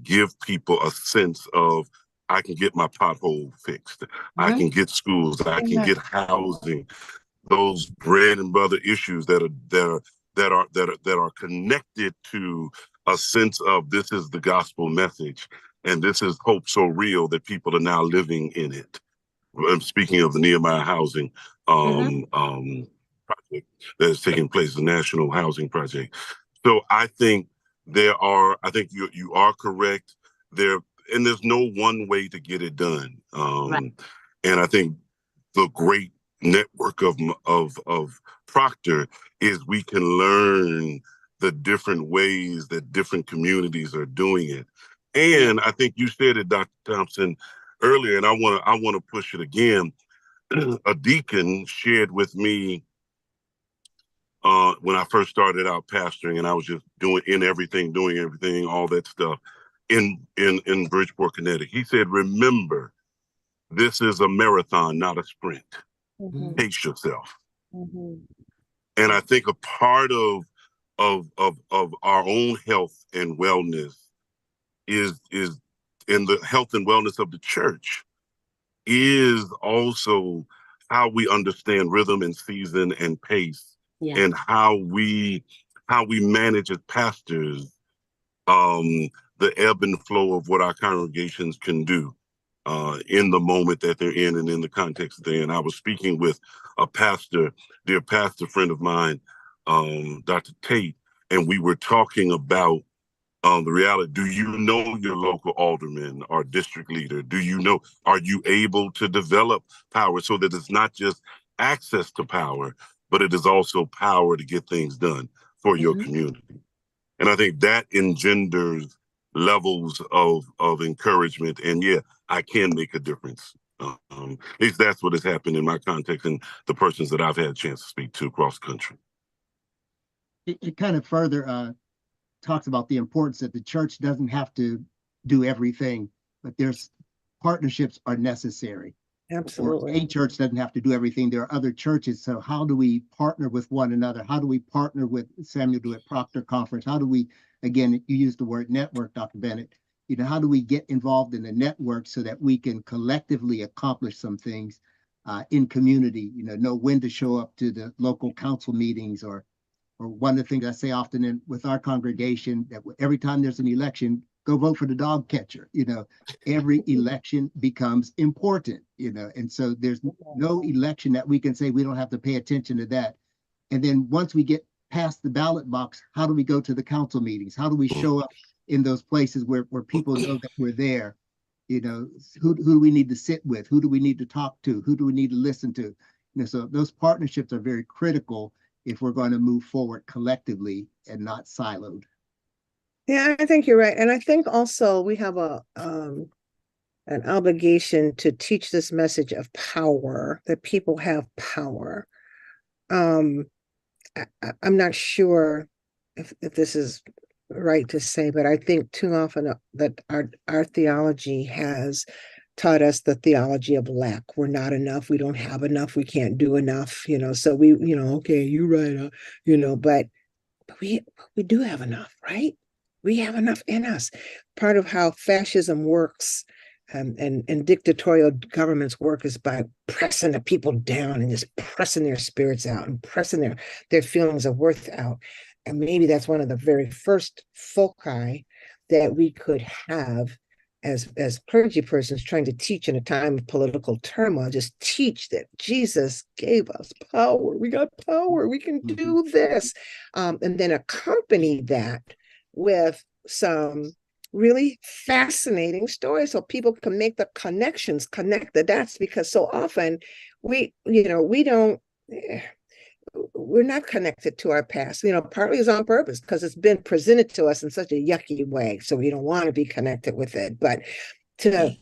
give people a sense of, I can get my pothole fixed, I can get schools, I can get housing, those bread and butter issues that are connected to a sense of, this is the gospel message, and this is hope so real that people are now living in it. I'm speaking of the Nehemiah housing project that is taking place, the National Housing Project. So I think you are correct there, and there's no one way to get it done. And I think the great network of Proctor is we can learn the different ways that different communities are doing it. And I think you said it, Dr. Thompson, earlier, and I want to push it again. A deacon shared with me when I first started out pastoring, and I was just doing everything, all that stuff in Bridgeport, Connecticut. He said, "Remember, this is a marathon, not a sprint. Pace yourself." And I think a part of our own health and wellness is in the health and wellness of the church is also how we understand rhythm and season and pace, and how we manage as pastors the ebb and flow of what our congregations can do in the moment that they're in and in the context that they're in. I was speaking with a dear pastor friend of mine, Dr. Tate, and we were talking about the reality. Do you know your local alderman or district leader? Are you able to develop power so that it's not just access to power, but it is also power to get things done for your community? And I think that engenders levels of encouragement. And I can make a difference. At least that's what has happened in my context and the persons that I've had a chance to speak to across the country. It kind of further talks about the importance that the church doesn't have to do everything, but there's partnerships are necessary. Absolutely. Or a church doesn't have to do everything. There are other churches. So how do we partner with one another? How do we partner with Samuel DeWitt Proctor Conference? How do we, again, you used the word network, Dr. Bennett, how do we get involved in a network so that we can collectively accomplish some things in community, know when to show up to the local council meetings, or one of the things I say often with our congregation, that every time there's an election, go vote for the dog catcher. Every election becomes important, and so there's no election that we can say we don't have to pay attention to that. And then once we get past the ballot box, how do we go to the council meetings? How do we show up in those places where people know that we're there? Who do we need to sit with? Who do we need to talk to? Who do we need to listen to? So those partnerships are very critical if we're going to move forward collectively and not siloed. Yeah, I think you're right. And I think also we have an obligation to teach this message of power, that people have power. I'm not sure if this is right to say, but I think too often that our theology has taught us the theology of lack. We're not enough. We don't have enough. We can't do enough. So we, okay, you're right. But we do have enough, right? We have enough in us. Part of how fascism works, and dictatorial governments work, is by pressing the people down and just pressing their spirits out and pressing their feelings of worth out. And maybe that's one of the very first foci that we could have as clergy persons, trying to teach in a time of political turmoil. Just teach that Jesus gave us power. We got power. We can do this. And then accompany that with some really fascinating stories so people can make the connections, connect the dots, because so often we don't, we're not connected to our past. Partly is on purpose because it's been presented to us in such a yucky way, so we don't want to be connected with it. But to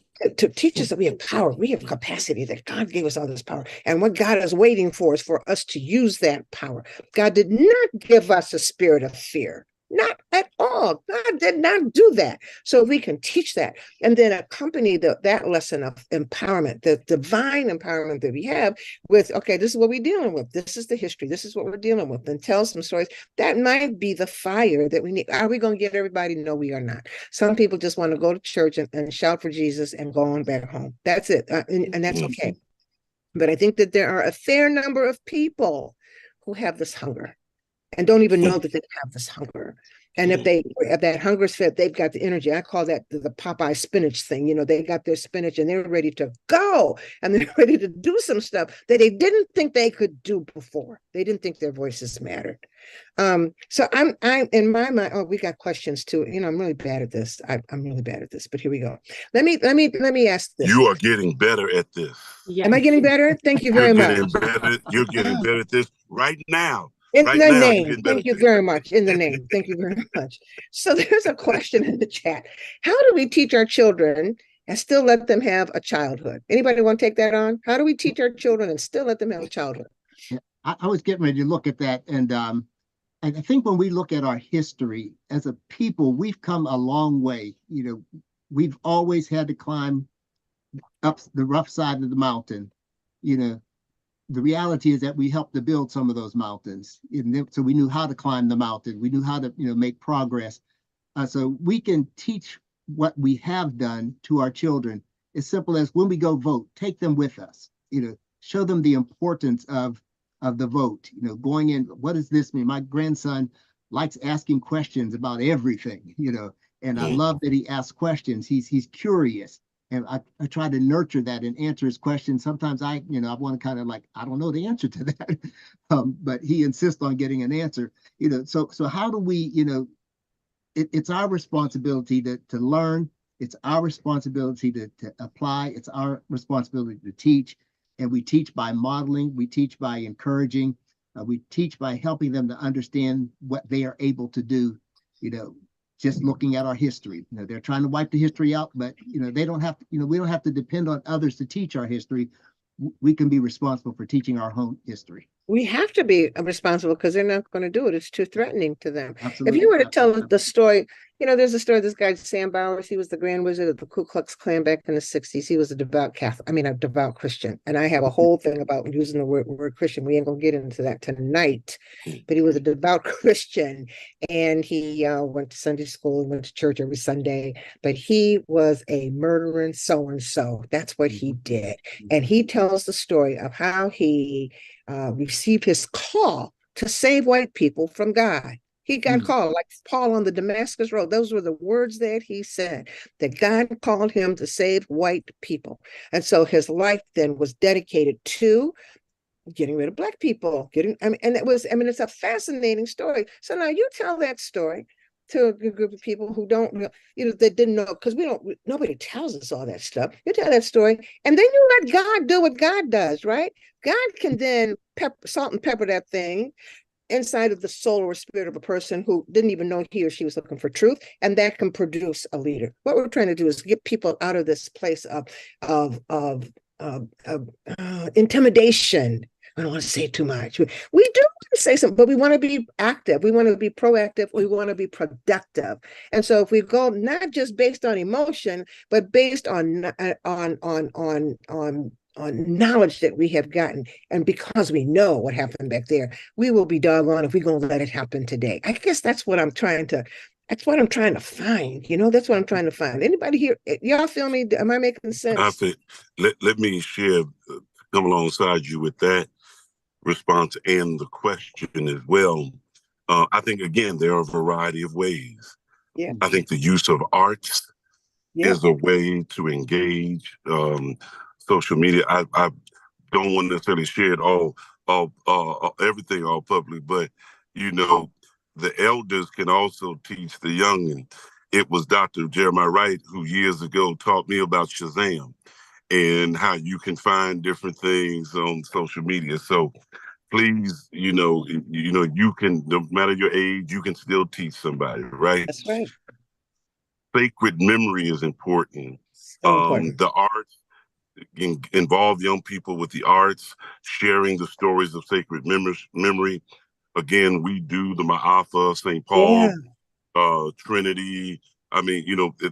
teach us that we have power, we have capacity, that God gave us all this power, and what God is waiting for is for us to use that power. God did not give us a spirit of fear. Not at all. God did not do that. So we can teach that and then accompany that lesson of empowerment, the divine empowerment that we have with, okay, this is what we're dealing with. This is the history. This is what we're dealing with. And tell some stories. That might be the fire that we need. Are we going to get everybody? No, we are not. Some people just want to go to church and shout for Jesus and go on back home. That's it. And that's okay. But I think that there are a fair number of people who have this hunger and don't even know that they have this hunger. And if that hunger is fed, they've got the energy. I call that the Popeye spinach thing. They got their spinach and they're ready to go, and they're ready to do some stuff that they didn't think they could do before. They didn't think their voices mattered. So I'm in my mind. Oh, we got questions too. I'm really bad at this. I'm really bad at this, but here we go. Let me ask this. You are getting better at this. Yes. Am I getting better? Thank you very much. You're getting better at this right now. In right the now, name. Thank you very much. In the name. Thank you very much. So there's a question in the chat. How do we teach our children and still let them have a childhood? Anybody want to take that on? How do we teach our children and still let them have a childhood? Yeah, I was getting ready to look at that. And I think when we look at our history as a people, we've come a long way. We've always had to climb up the rough side of the mountain. The reality is that we helped to build some of those mountains. So we knew how to climb the mountain. We knew how to, make progress. So we can teach what we have done to our children. As simple as when we go vote, take them with us. Show them the importance of the vote. Going in, what does this mean? My grandson likes asking questions about everything. And I love that he asks questions. He's curious. And I try to nurture that and answer his questions. Sometimes I want to kind of like, I don't know the answer to that. But he insists on getting an answer. So how do we, it's our responsibility to learn. It's our responsibility to apply. It's our responsibility to teach. And we teach by modeling. We teach by encouraging. We teach by helping them to understand what they are able to do, just looking at our history. They're trying to wipe the history out, but they don't have to, we don't have to depend on others to teach our history. We can be responsible for teaching our own history. We have to be responsible because they're not going to do it. It's too threatening to them. Absolutely. If you were to tell the story, there's a story of this guy, Sam Bowers. He was the Grand Wizard of the Ku Klux Klan back in the 60s. He was a devout a devout Christian. And I have a whole thing about using the word Christian. We ain't going to get into that tonight. But he was a devout Christian. And he went to Sunday school, went to church every Sunday. But he was a murdering so-and-so. That's what he did. And he tells the story of how he received his call to save white people from God. He got called, like Paul on the Damascus Road. Those were the words that he said, that God called him to save white people. And so his life then was dedicated to getting rid of Black people. And it's a fascinating story. So now you tell that story to a group of people who don't, that didn't know, because nobody tells us all that stuff. You tell that story, and then you let God do what God does, right? God can then salt and pepper that thing inside of the soul or spirit of a person who didn't even know he or she was looking for truth, and that can produce a leader. What we're trying to do is get people out of this place of intimidation. I don't want to say too much. We do say something, but we want to be active. We want to be proactive. We want to be productive. And so if we go not just based on emotion, but based on knowledge that we have gotten, and because we know what happened back there, we will be doggone if we're going to let it happen today. I guess that's what I'm trying to. That's what I'm trying to find. That's what I'm trying to find. Anybody here? Y'all feel me? Am I making sense? I think let me share, come alongside you with that response and the question as well. I think, again, there are a variety of ways. Yeah. I think the use of arts is a way to engage. Social media, I don't want to necessarily share it all everything all public, but the elders can also teach the young. And it was Dr. Jeremiah Wright who years ago taught me about Shazam and how you can find different things on social media. So please, you can, no matter your age, you can still teach somebody, right? That's right. Sacred memory is important. So important. The arts, involve young people with the arts, sharing the stories of sacred memory. Again, we do the Ma'afa, St. Paul, Trinity. I mean,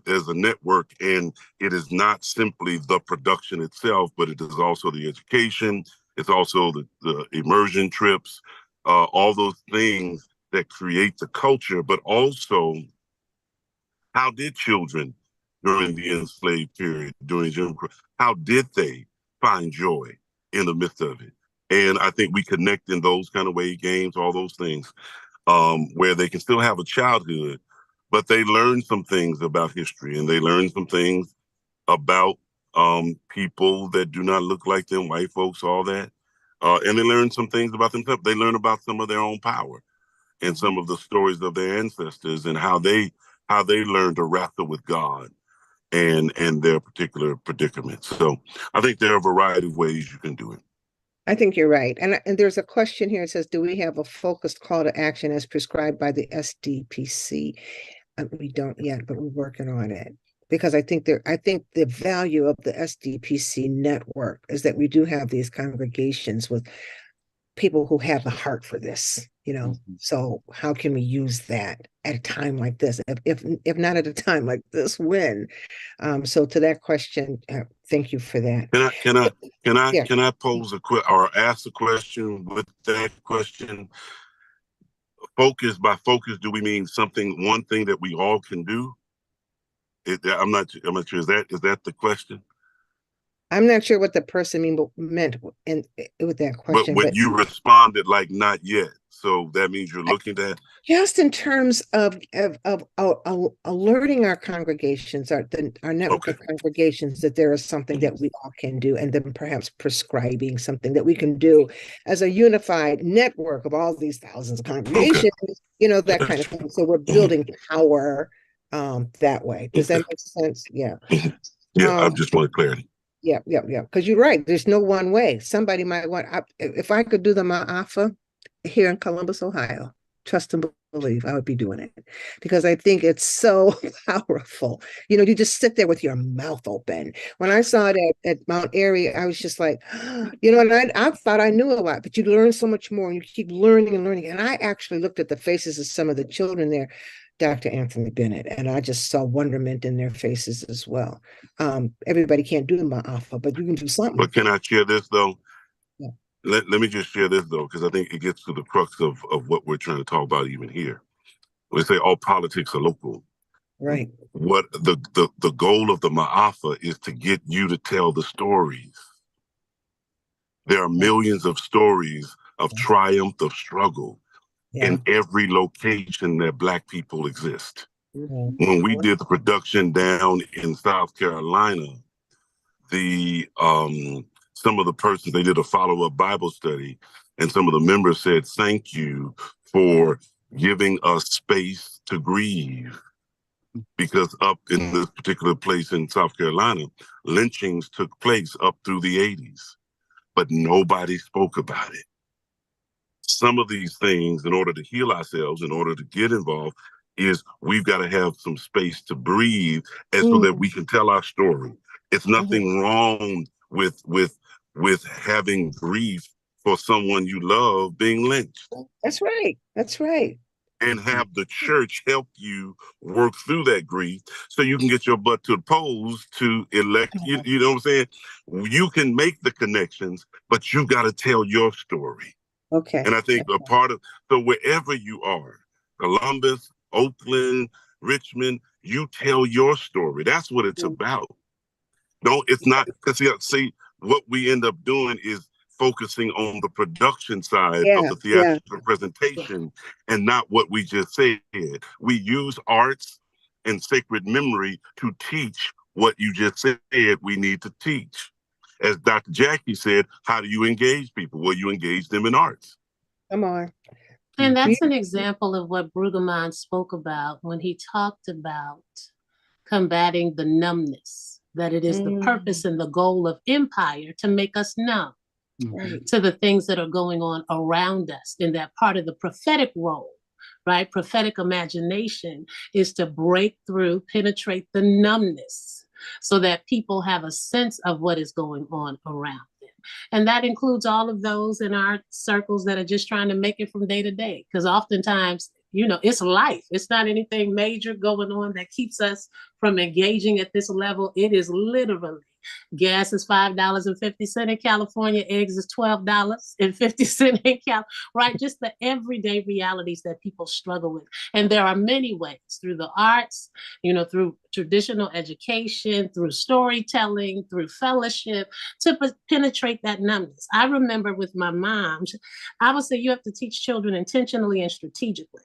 there's a network, and it is not simply the production itself, but it is also the education. It's also the immersion trips, all those things that create the culture, but also how did children during the enslaved period, during Jim Crow, how did they find joy in the midst of it? And I think we connect in those kind of way, games, all those things, where they can still have a childhood, but they learn some things about history, and they learn some things about people that do not look like them, white folks, all that. And they learn some things about themselves. They learn about some of their own power and some of the stories of their ancestors and how they learned to wrestle with God and their particular predicaments. So I think there are a variety of ways you can do it. I think you're right. And there's a question here. It says, do we have a focused call to action as prescribed by the SDPC? We don't yet, but we're working on it. Because I think the value of the SDPC network is that we do have these congregations with people who have a heart for this, So how can we use that at a time like this? If not at a time like this, when? So to that question, thank you for that. Can I pose or ask a question with that question? By focus, do we mean one thing that we all can do? I'm not sure. Is that the question? I'm not sure what the person meant with that question. But when you responded like not yet, so that means you're looking at just in terms of alerting our congregations, our network of congregations, that there is something that we all can do, and then perhaps prescribing something that we can do as a unified network of all these thousands of congregations, that kind of thing. So we're building power that way. Does that make sense? Yeah. Yeah, I just wanted clarity. Yeah. Because you're right. There's no one way. Somebody might want. If I could do the Ma'afa here in Columbus, Ohio, trust and believe, I would be doing it, because I think it's so powerful. You just sit there with your mouth open. When I saw it at Mount Airy, I was just like, and I thought I knew a lot, but you learn so much more, and you keep learning and learning. And I actually looked at the faces of some of the children there, Dr. Anthony Bennett, and I just saw wonderment in their faces as well. Everybody can't do Ma'afa, but you can do something. But can I share this, though? Yeah. Let me just share this, though, because I think it gets to the crux of what we're trying to talk about even here. We say all politics are local. Right. What the goal of the Ma'afa is to get you to tell the stories. There are millions of stories of triumph, of struggle, in every location that Black people exist. Mm-hmm. When we did the production down in South Carolina, some of the persons, they did a follow-up Bible study, and some of the members said, thank you for giving us space to grieve. Because up in this particular place in South Carolina, lynchings took place up through the 80s, but nobody spoke about it. Some of these things, in order to heal ourselves, in order to get involved, is we've got to have some space to breathe, and so that we can tell our story. It's nothing wrong with having grief for someone you love being lynched. That's right. That's right. And have the church help you work through that grief so you can get your butt to the polls to elect. You know what I'm saying? You can make the connections, but you got to tell your story. Okay. And I think a part of, so wherever you are, Columbus, Oakland, Richmond, you tell your story. That's what it's about. No, it's not, because see, what we end up doing is focusing on the production side of Yeah. the Yeah. theatrical presentation and not what we just said. We use arts and sacred memory to teach what you just said we need to teach. As Dr. Jackie said, how do you engage people? Well, you engage them in arts. Come on. And that's an example of what Brueggemann spoke about when he talked about combating the numbness, that it is the purpose and the goal of empire to make us numb to the things that are going on around us in that part of the prophetic role, right? Prophetic imagination is to break through, penetrate the numbness so that people have a sense of what is going on around them. And that includes all of those in our circles that are just trying to make it from day to day. Because oftentimes, it's life. It's not anything major going on that keeps us from engaging at this level. It is literally gas is $5.50 in California. Eggs is $12.50 in Cal. Right? Just the everyday realities that people struggle with. And there are many ways through the arts, through traditional education, through storytelling, through fellowship to penetrate that numbness. I remember with my mom, I would say you have to teach children intentionally and strategically.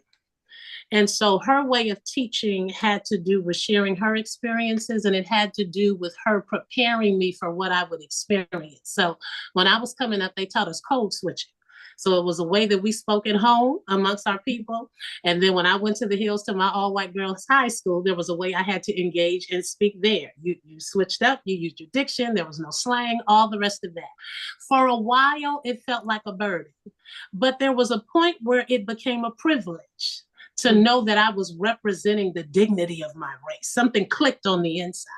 And so her way of teaching had to do with sharing her experiences, and it had to do with her preparing me for what I would experience. So when I was coming up, they taught us code switching. So it was a way that we spoke at home amongst our people. And then when I went to the hills to my all-white girls high school, there was a way I had to engage and speak there. You switched up, you used your diction, there was no slang, all the rest of that. For a while, it felt like a burden. But there was a point where it became a privilege to know that I was representing the dignity of my race. Something clicked on the inside.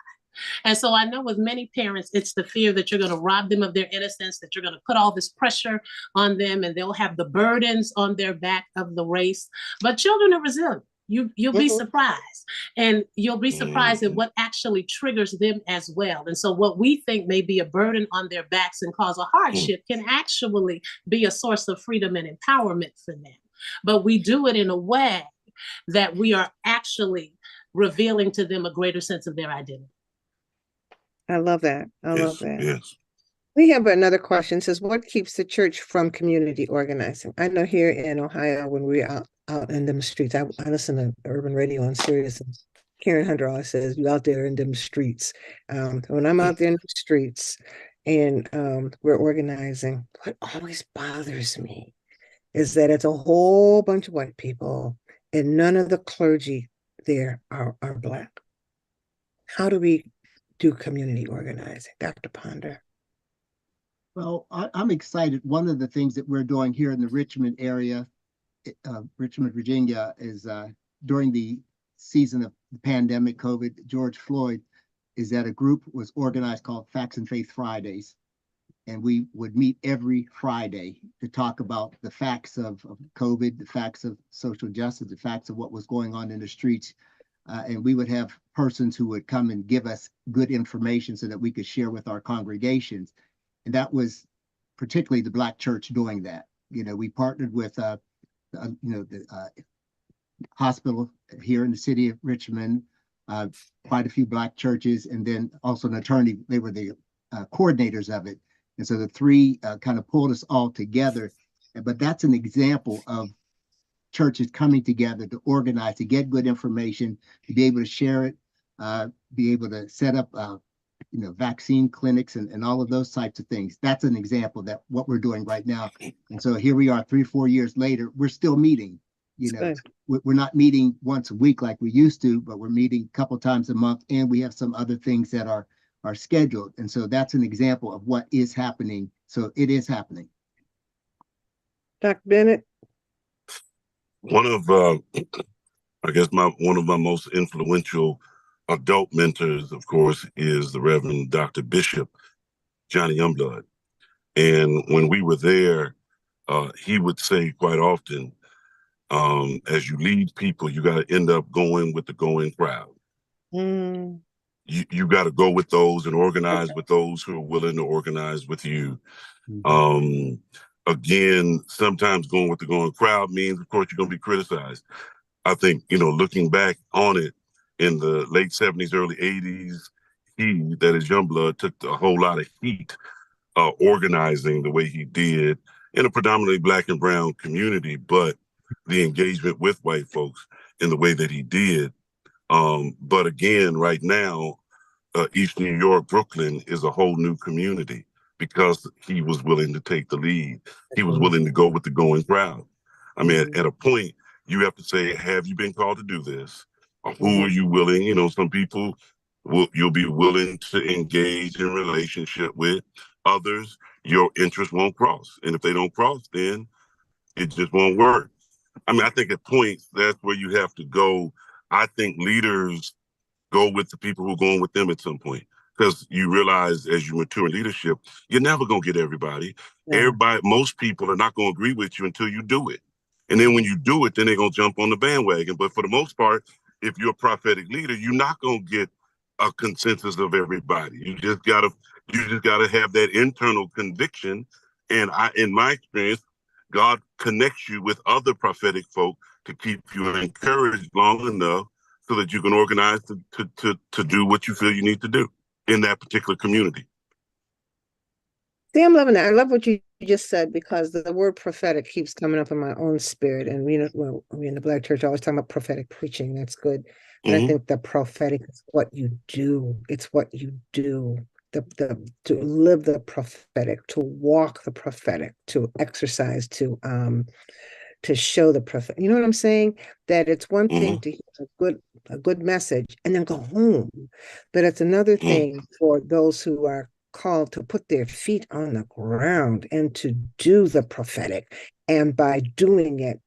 And so I know with many parents, it's the fear that you're going to rob them of their innocence, that you're going to put all this pressure on them and they'll have the burdens on their back of the race. But children are resilient. You'll be surprised, and you'll be surprised at what actually triggers them as well. And so what we think may be a burden on their backs and cause a hardship can actually be a source of freedom and empowerment for them. But we do it in a way that we are actually revealing to them a greater sense of their identity. I love that. I love that. Yes. We have another question. It says, what keeps the church from community organizing? I know here in Ohio, when we're out in them streets, I listen to urban radio on Sirius, and Karen Hunter always says, you out there in them streets. When I'm out there in the streets and we're organizing, what always bothers me is that it's a whole bunch of white people and none of the clergy there are Black. How do we do community organizing? Dr. Ponder. Well, I'm excited. One of the things that we're doing here in the Richmond area, Richmond, Virginia, is during the season of the pandemic, COVID, George Floyd, is that a group was organized called Facts and Faith Fridays. And we would meet every Friday to talk about the facts of COVID, the facts of social justice, the facts of what was going on in the streets. And we would have persons who would come and give us good information so that we could share with our congregations. And that was particularly the Black church doing that. We partnered with, the hospital here in the city of Richmond, quite a few Black churches, and then also an attorney. They were the coordinators of it. And so the three kind of pulled us all together. But that's an example of churches coming together to organize, to get good information, to be able to share it, be able to set up vaccine clinics and all of those types of things. That's an example that what we're doing right now. And so here we are 3 or 4 years later, we're still meeting. We're not meeting once a week like we used to, but we're meeting a couple times a month, and we have some other things that are scheduled. And so that's an example of what is happening. So it is happening. Dr. Bennett? One of, I guess, one of my most influential adult mentors, of course, is the Reverend Dr. Bishop Johnny Youngblood. And when we were there, he would say quite often, as you lead people, you got to end up going with the going crowd. Mm. You got to go with those and organize with those who are willing to organize with you. Mhm. Again, sometimes going with the going crowd means, of course, you're going to be criticized. I think, looking back on it in the late 70s, early 80s, that is Youngblood, took a whole lot of heat organizing the way he did in a predominantly Black and brown community, but the engagement with white folks in the way that he did. But again, right now, East New York, Brooklyn is a whole new community because he was willing to take the lead. He was willing to go with the going crowd. I mean, at a point, you have to say, have you been called to do this? Or who are you willing? Some people you'll be willing to engage in relationship with. Others, your interests won't cross. And if they don't cross, then it just won't work. I mean, I think at points, that's where you have to go. I think leaders go with the people who are going with them at some point. Because you realize as you mature in leadership, you're never going to get everybody. Yeah. Everybody, most people are not going to agree with you until you do it. And then when you do it, then they're going to jump on the bandwagon. But for the most part, if you're a prophetic leader, you're not going to get a consensus of everybody. You just gotta have that internal conviction. And in my experience, God connects you with other prophetic folk to keep you encouraged long enough so that you can organize to do what you feel you need to do in that particular community. See, I'm loving that. I love what you just said, because the word prophetic keeps coming up in my own spirit. And we in the Black church always talking about prophetic preaching. That's good. But I think the prophetic is what you do. It's what you do. To live the prophetic, to walk the prophetic, to exercise, to show the prophet. You know what I'm saying? That it's one thing to hear a good message and then go home, but it's another thing for those who are called to put their feet on the ground and to do the prophetic, and by doing it,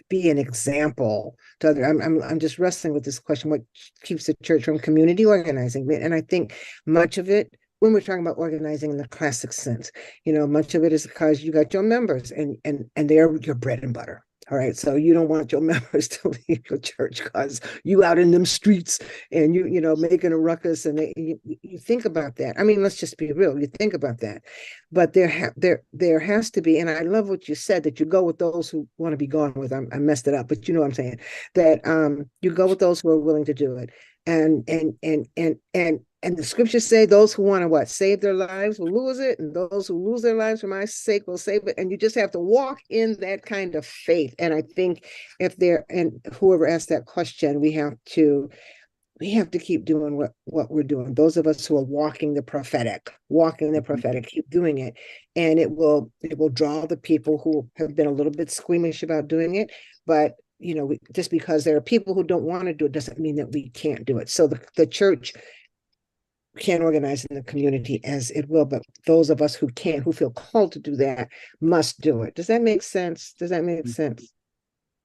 be an example to others. I'm just wrestling with this question: what keeps the church from community organizing? And I think much of it, when we're talking about organizing in the classic sense, much of it is because you got your members and they're your bread and butter. All right. So you don't want your members to leave your church because you out in them streets and making a ruckus. And you think about that. I mean, let's just be real. You think about that. But there has to be, and I love what you said, that you go with those who want to be gone with. I messed it up, but you know what I'm saying, that you go with those who are willing to do it. And the scriptures say those who want to save their lives will lose it, and those who lose their lives for my sake will save it. And you just have to walk in that kind of faith. And I think and whoever asked that question, we have to keep doing what we're doing. Those of us who are walking the prophetic, keep doing it. And it will draw the people who have been a little bit squeamish about doing it. But just because there are people who don't want to do it doesn't mean that we can't do it. So the church can organize in the community as it will, but those of us who feel called to do that, must do it. Does that make sense? And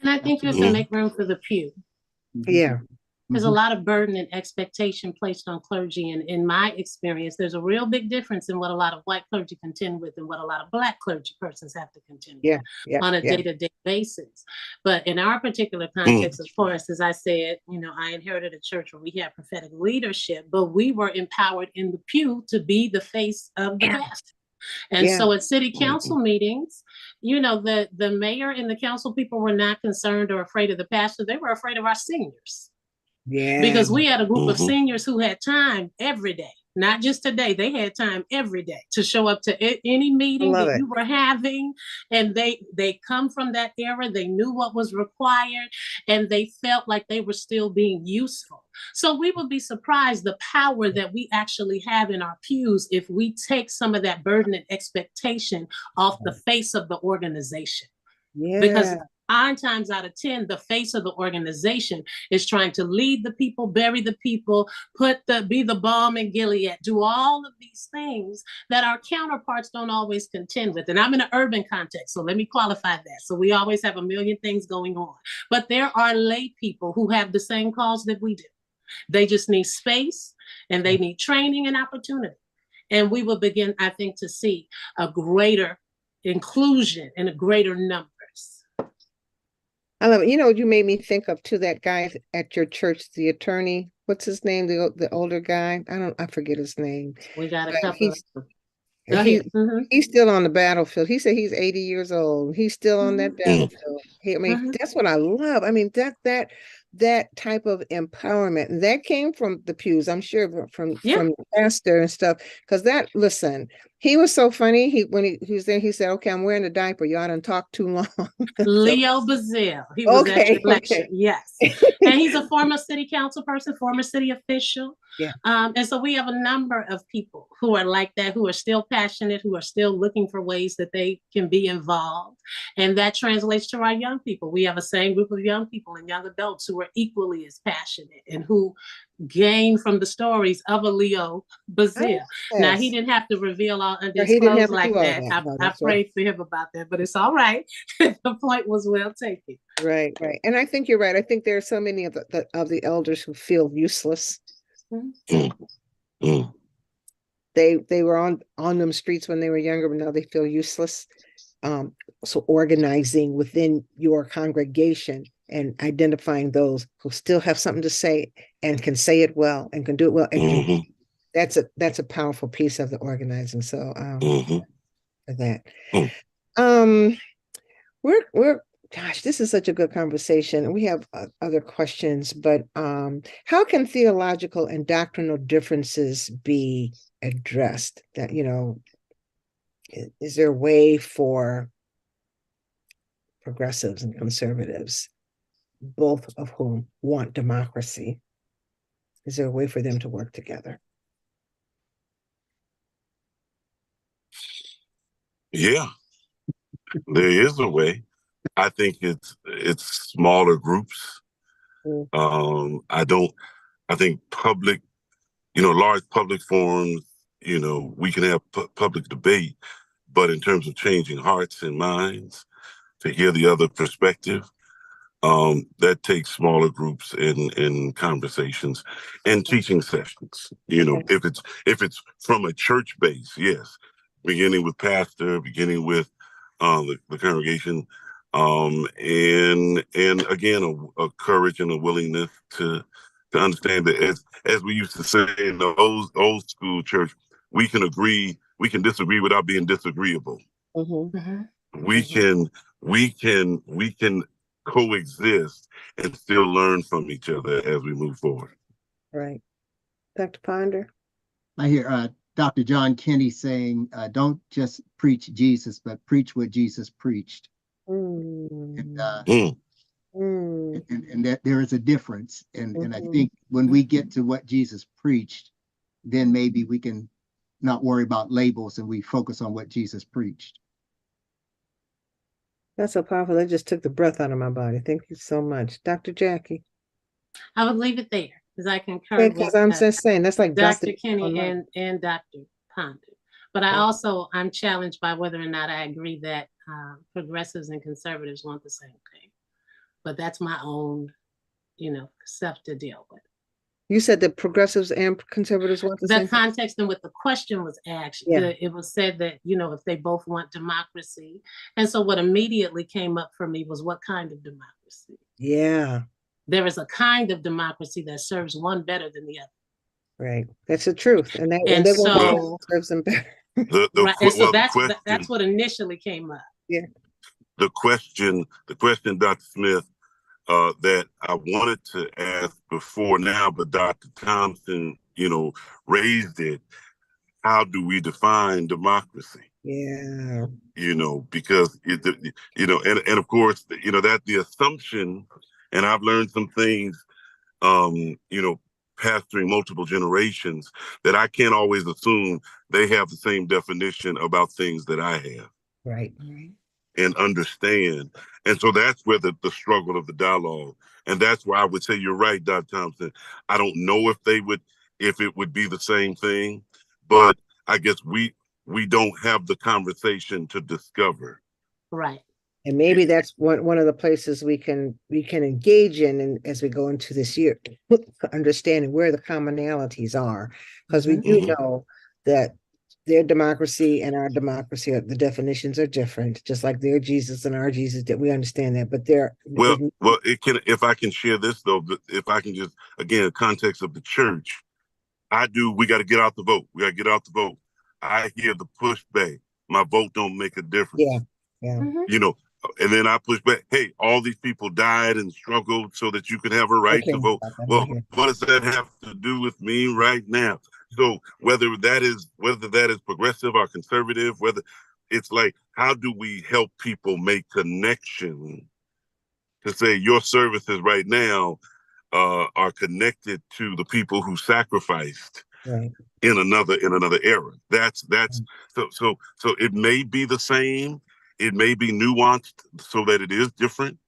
I think you have to make room for the pew. Yeah. There's a lot of burden and expectation placed on clergy. And in my experience, there's a real big difference in what a lot of white clergy contend with and what a lot of Black clergy persons have to contend with on a day-to-day basis. But in our particular context, of course, as I said, I inherited a church where we had prophetic leadership, but we were empowered in the pew to be the face of the pastor. And so at city council meetings, the mayor and the council people were not concerned or afraid of the pastor. They were afraid of our seniors. Yeah. Because we had a group of seniors who had time every day, not just today. They had time every day to show up to any meeting that you were having. And they come from that era. They knew what was required, and they felt like they were still being useful. So we would be surprised the power that we actually have in our pews if we take some of that burden and expectation off the face of the organization. Yeah. Because 9 times out of 10, the face of the organization is trying to lead the people, bury the people, be the balm in Gilead, do all of these things that our counterparts don't always contend with. And I'm in an urban context, so let me qualify that. So we always have a million things going on. But there are lay people who have the same cause that we do. They just need space, and they need training and opportunity. And we will begin, I think, to see a greater inclusion and a greater numbers. I love it. You know, you made me think of too, that guy at your church, the attorney. What's his name? The older guy. I forget his name. We got a But couple of, go he ahead. Mm-hmm. he's still on the battlefield. He said he's 80 years old. He's still on that Mm-hmm. battlefield. I mean, that's what I love. I mean, that type of empowerment, and that came from the pews, I'm sure, from the pastor and stuff. Because listen, he was so funny. When he was there, he said, "Okay, I'm wearing a diaper. Y'all done talk too long." So, Leo Bazille. He was at your lecture. Yes. And he's a former city council person, former city official. Yeah. And so we have a number of people who are like that, who are still passionate, who are still looking for ways that they can be involved. And that translates to our young people. We have a same group of young people and young adults who are equally as passionate and who gain from the stories of a Leo Bazille. Yes. Now, he didn't have to reveal all and He didn't have disclose to do like all that. that. No, I prayed for him about that, but it's all right. The point was well taken. Right. And I think you're right. I think there are so many of the elders who feel useless. Mm-hmm. They were on them streets when they were younger, but now they feel useless. So organizing within your congregation and identifying those who still have something to say and can say it well and can do it well, and that's a powerful piece of the organizing. So for that. We're gosh, this is such a good conversation. We have other questions, but how can theological and doctrinal differences be addressed? That, is there a way for progressives and conservatives, both of whom want democracy, is there a way for them to work together? Yeah, there is a way. I think it's smaller groups. I think large public forums, we can have public debate, but in terms of changing hearts and minds to hear the other perspective, that takes smaller groups in conversations and teaching sessions. If it's from a church base, yes, beginning with pastor, beginning with the congregation, and again a courage and a willingness to understand that, as we used to say in the old school church, we can disagree without being disagreeable. We can coexist and still learn from each other as we move forward. Right. Dr. Ponder? I hear Dr. John Kenny saying, don't just preach Jesus, but preach what Jesus preached. And that there is a difference. And I think when we get to what Jesus preached, then maybe we can not worry about labels and we focus on what Jesus preached. That's so powerful. That just took the breath out of my body. Thank you so much. Dr. Jackie? I would leave it there because I concur because I'm just saying, that's like Dr. Kenny and Dr. Ponder. But I'm challenged by whether or not I agree that progressives and conservatives want the same thing. But that's my own, stuff to deal with. You said that progressives and conservatives want the same thing? Context and what the question was asked. Yeah. It was said that, if they both want democracy. And so what immediately came up for me was, what kind of democracy? Yeah. There is a kind of democracy that serves one better than the other. Right. That's the truth. And they won't serve them better. Right. And so that's what initially came up. Yeah. The question, Dr. Smith, that I wanted to ask before now, but Dr. Thompson, raised it. How do we define democracy? Yeah. Because and of course, that the assumption, and I've learned some things, pastoring multiple generations, that I can't always assume they have the same definition about things that I have. Right. And understand. And so that's where the struggle of the dialogue. And that's where I would say you're right, Dr. Thompson. I don't know if it would be the same thing, but I guess we don't have the conversation to discover. Right. And maybe that's one of the places we can engage in, and as we go into this year, understanding where the commonalities are, because we do know that their democracy and our democracy, the definitions are different, just like their Jesus and our Jesus, that we understand that. But it can, if I can share this though, if I can just, again, context of the church, we got to get out the vote. We got to get out the vote. I hear the pushback. My vote don't make a difference. yeah, yeah. You know, and then I push back. Hey, all these people died and struggled so that you could have a right to vote. Well, what does that have to do with me right now? So whether that is progressive or conservative, whether it's like, how do we help people make connection to say your services right now are connected to the people who sacrificed right. in another era. That's so it may be the same, it may be nuanced so that it is different.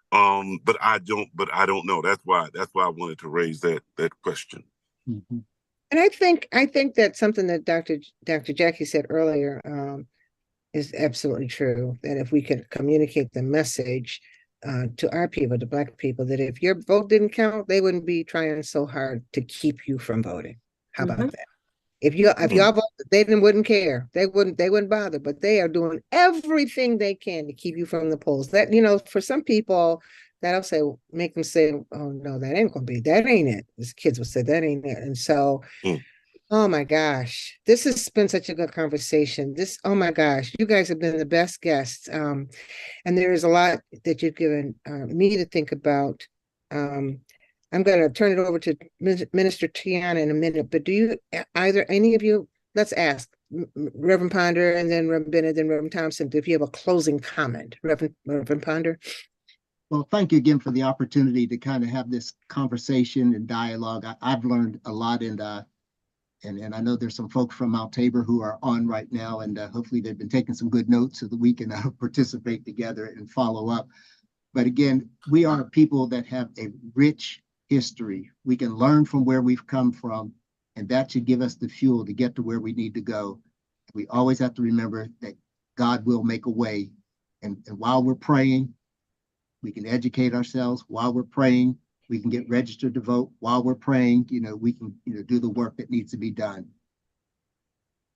But I don't know. That's why I wanted to raise that question. Mm-hmm. And I think that's something that Dr. Jackie said earlier is absolutely true. That if we can communicate the message to our people, to Black people, that if your vote didn't count, they wouldn't be trying so hard to keep you from voting. How about that? If y'all voted, they wouldn't care. They wouldn't bother. But they are doing everything they can to keep you from the polls. That, for some people, that'll make them say, "Oh no, that ain't it." As kids would say, "That ain't it." And so, oh my gosh, this has been such a good conversation. Oh my gosh, you guys have been the best guests. And there is a lot that you've given me to think about. I'm going to turn it over to Minister Tiana in a minute, but any of you, let's ask Reverend Ponder and then Reverend Bennett and Reverend Thompson, if you have a closing comment. Reverend Ponder? Well, thank you again for the opportunity to kind of have this conversation and dialogue. I've learned a lot, and I know there's some folks from Mount Tabor who are on right now, and hopefully they've been taking some good notes so that we can participate together and follow up. But again, we are people that have a rich history. We can learn from where we've come from, and that should give us the fuel to get to where we need to go. We always have to remember that God will make a way. And while we're praying, we can educate ourselves. While we're praying, we can get registered to vote. While we're praying, we can do the work that needs to be done.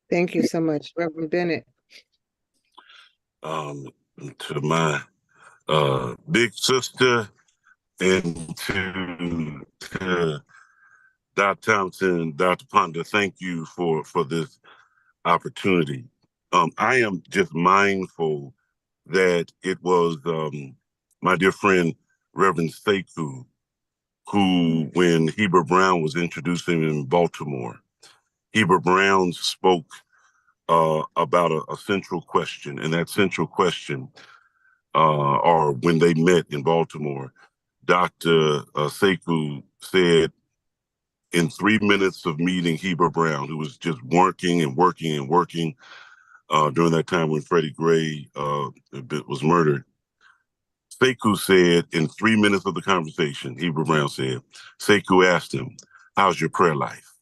Thank you so much, Reverend Bennett. To my big sister and to Dr. Thompson, Dr. Ponder, thank you for this opportunity. I am just mindful that it was my dear friend Reverend Sekou who, when Heber Brown was introducing him in Baltimore, Heber Brown spoke about a central question, and that central question, or when they met in Baltimore, Dr. Sekou said, in 3 minutes of meeting Heber Brown, who was just working and working and working during that time when Freddie Gray was murdered, Sekou said, in 3 minutes of the conversation, Heber Brown said, Sekou asked him, "How's your prayer life?"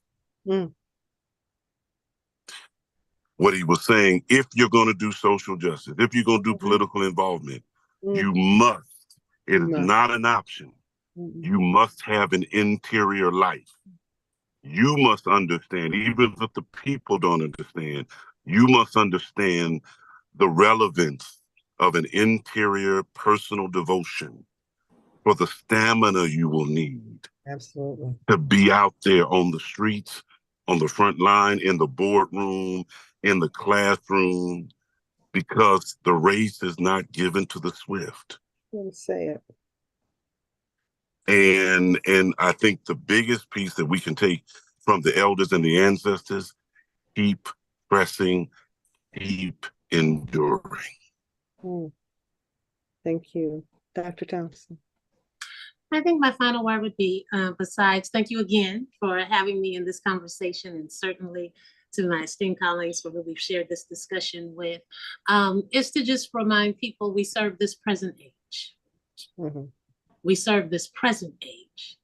What he was saying, if you're going to do social justice, if you're going to do political involvement, you must, it is not an option. You must have an interior life. You must understand, even if the people don't understand, you must understand the relevance of an interior personal devotion for the stamina you will need. Absolutely. To be out there on the streets, on the front line, in the boardroom, in the classroom, because the race is not given to the swift. Let me say it. And I think the biggest piece that we can take from the elders and the ancestors, keep pressing, keep enduring. Thank you. Dr. Thompson. I think my final word would be, besides, thank you again for having me in this conversation, and certainly to my esteemed colleagues for who we've shared this discussion with, is to just remind people we serve this present age. We serve this present age.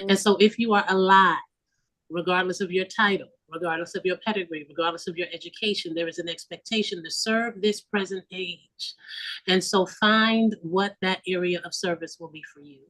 And so if you are alive, regardless of your title, regardless of your pedigree, regardless of your education, there is an expectation to serve this present age And so find what that area of service will be for you.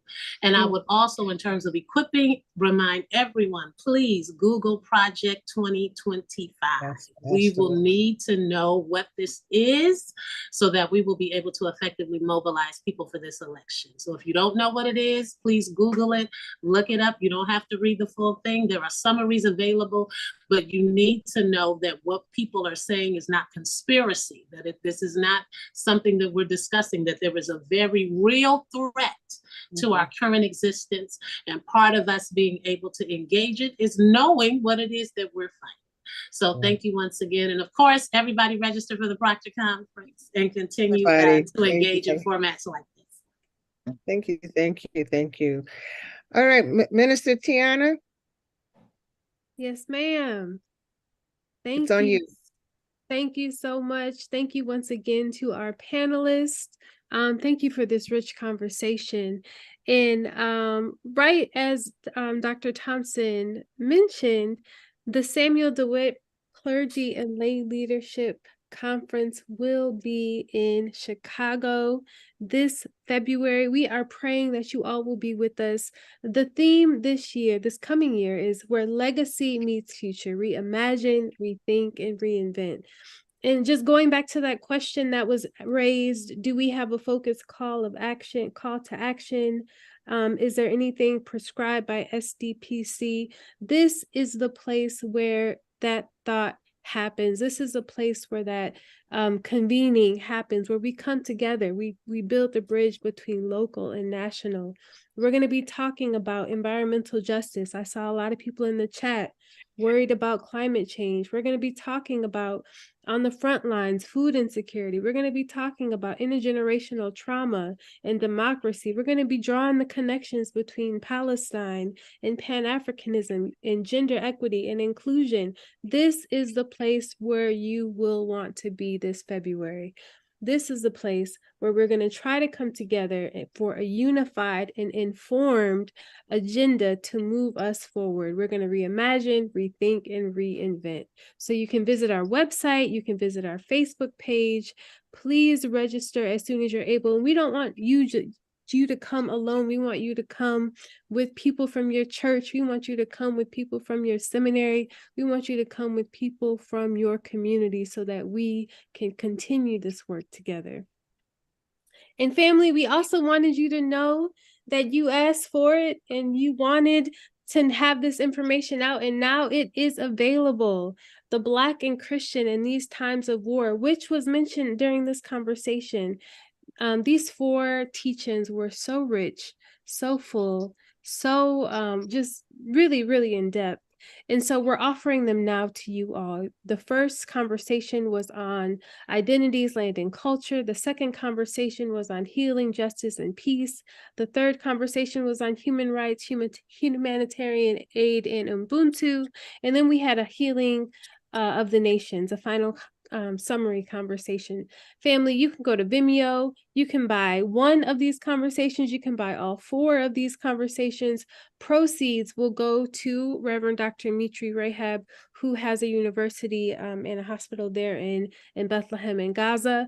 And I would also, in terms of equipping, remind everyone, please Google Project 2025. Yes, We that's the will one. need to know what this is so that we will be able to effectively mobilize people for this election. So if you don't know what it is, please Google it, look it up. You don't have to read the full thing. There are summaries available, but you need to know that what people are saying is not conspiracy, that this is not something that we're discussing, that there is a very real threat to our current existence. And part of us being able to engage it is knowing what it is that we're fighting. So thank you once again. And of course, everybody register for the Proctor Conference and continue to engage in formats like this. Thank you, thank you, thank you. All right, Minister Tiana. Yes, ma'am. Thank It's on you. Thank you so much. Thank you once again to our panelists. Thank you for this rich conversation. And right as Dr. Thompson mentioned, the Samuel DeWitt Clergy and Lay Leadership Conference will be in Chicago this February. We are praying that you all will be with us. The theme this year, this coming year, is where legacy meets future: reimagine, rethink, and reinvent. And just going back to that question that was raised, do we have a focused call to action? Is there anything prescribed by SDPC? This is the place where that thought happens. This is a place where that convening happens, where we come together. We build the bridge between local and national. We're going to be talking about environmental justice. I saw a lot of people in the chat worried about climate change. We're going to be talking about, on the front lines, food insecurity. We're going to be talking about intergenerational trauma and democracy. We're going to be drawing the connections between Palestine and Pan-Africanism and gender equity and inclusion. This is the place where you will want to be this February. This is the place where we're going to try to come together for a unified and informed agenda to move us forward. We're going to reimagine, rethink, and reinvent. So you can visit our website, you can visit our Facebook page. Please register as soon as you're able. And we don't want you to come alone. We want you to come with people from your church. We want you to come with people from your seminary. We want you to come with people from your community so that we can continue this work together. And family, we also wanted you to know that you asked for it and you wanted to have this information out, and now it is available. The Black and Christian in These Times of War, which was mentioned during this conversation. These 4 teachings were so rich, so full, so just really, really in depth. And so we're offering them now to you all. The first conversation was on identities, land, and culture. The second conversation was on healing, justice, and peace. The third conversation was on human rights, humanitarian aid, and Ubuntu. And then we had a healing of the nations, a final summary conversation. Family, you can go to Vimeo. You can buy one of these conversations. You can buy all 4 of these conversations. Proceeds will go to Reverend Dr. Mitri Rahab, who has a university and a hospital there in Bethlehem and Gaza.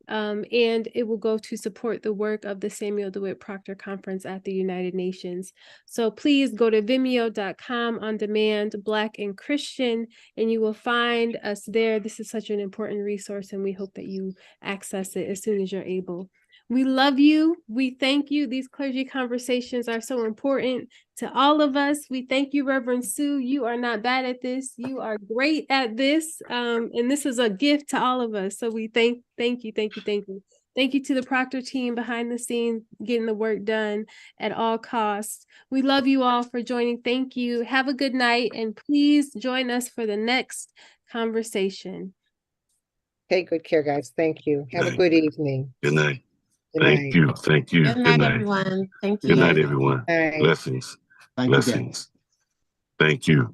And it will go to support the work of the Samuel DeWitt Proctor Conference at the United Nations. So please go to vimeo.com on demand, Black and Christian, and you will find us there. This is such an important resource, and we hope that you access it as soon as you're able. We love you. We thank you. These clergy conversations are so important to all of us. We thank you, Reverend Sue. You are not bad at this. You are great at this. And this is a gift to all of us. So we thank you. Thank you to the Proctor team behind the scenes, getting the work done at all costs. We love you all for joining. Thank you. Have a good night. And please join us for the next conversation. Take good care, guys. Thank you. Have a good evening. Good night. Good Thank night. you. Thank you. Good night, everyone. Thank you. Good night, everyone. Night. Blessings. Thank you, Dan. Blessings. Thank you.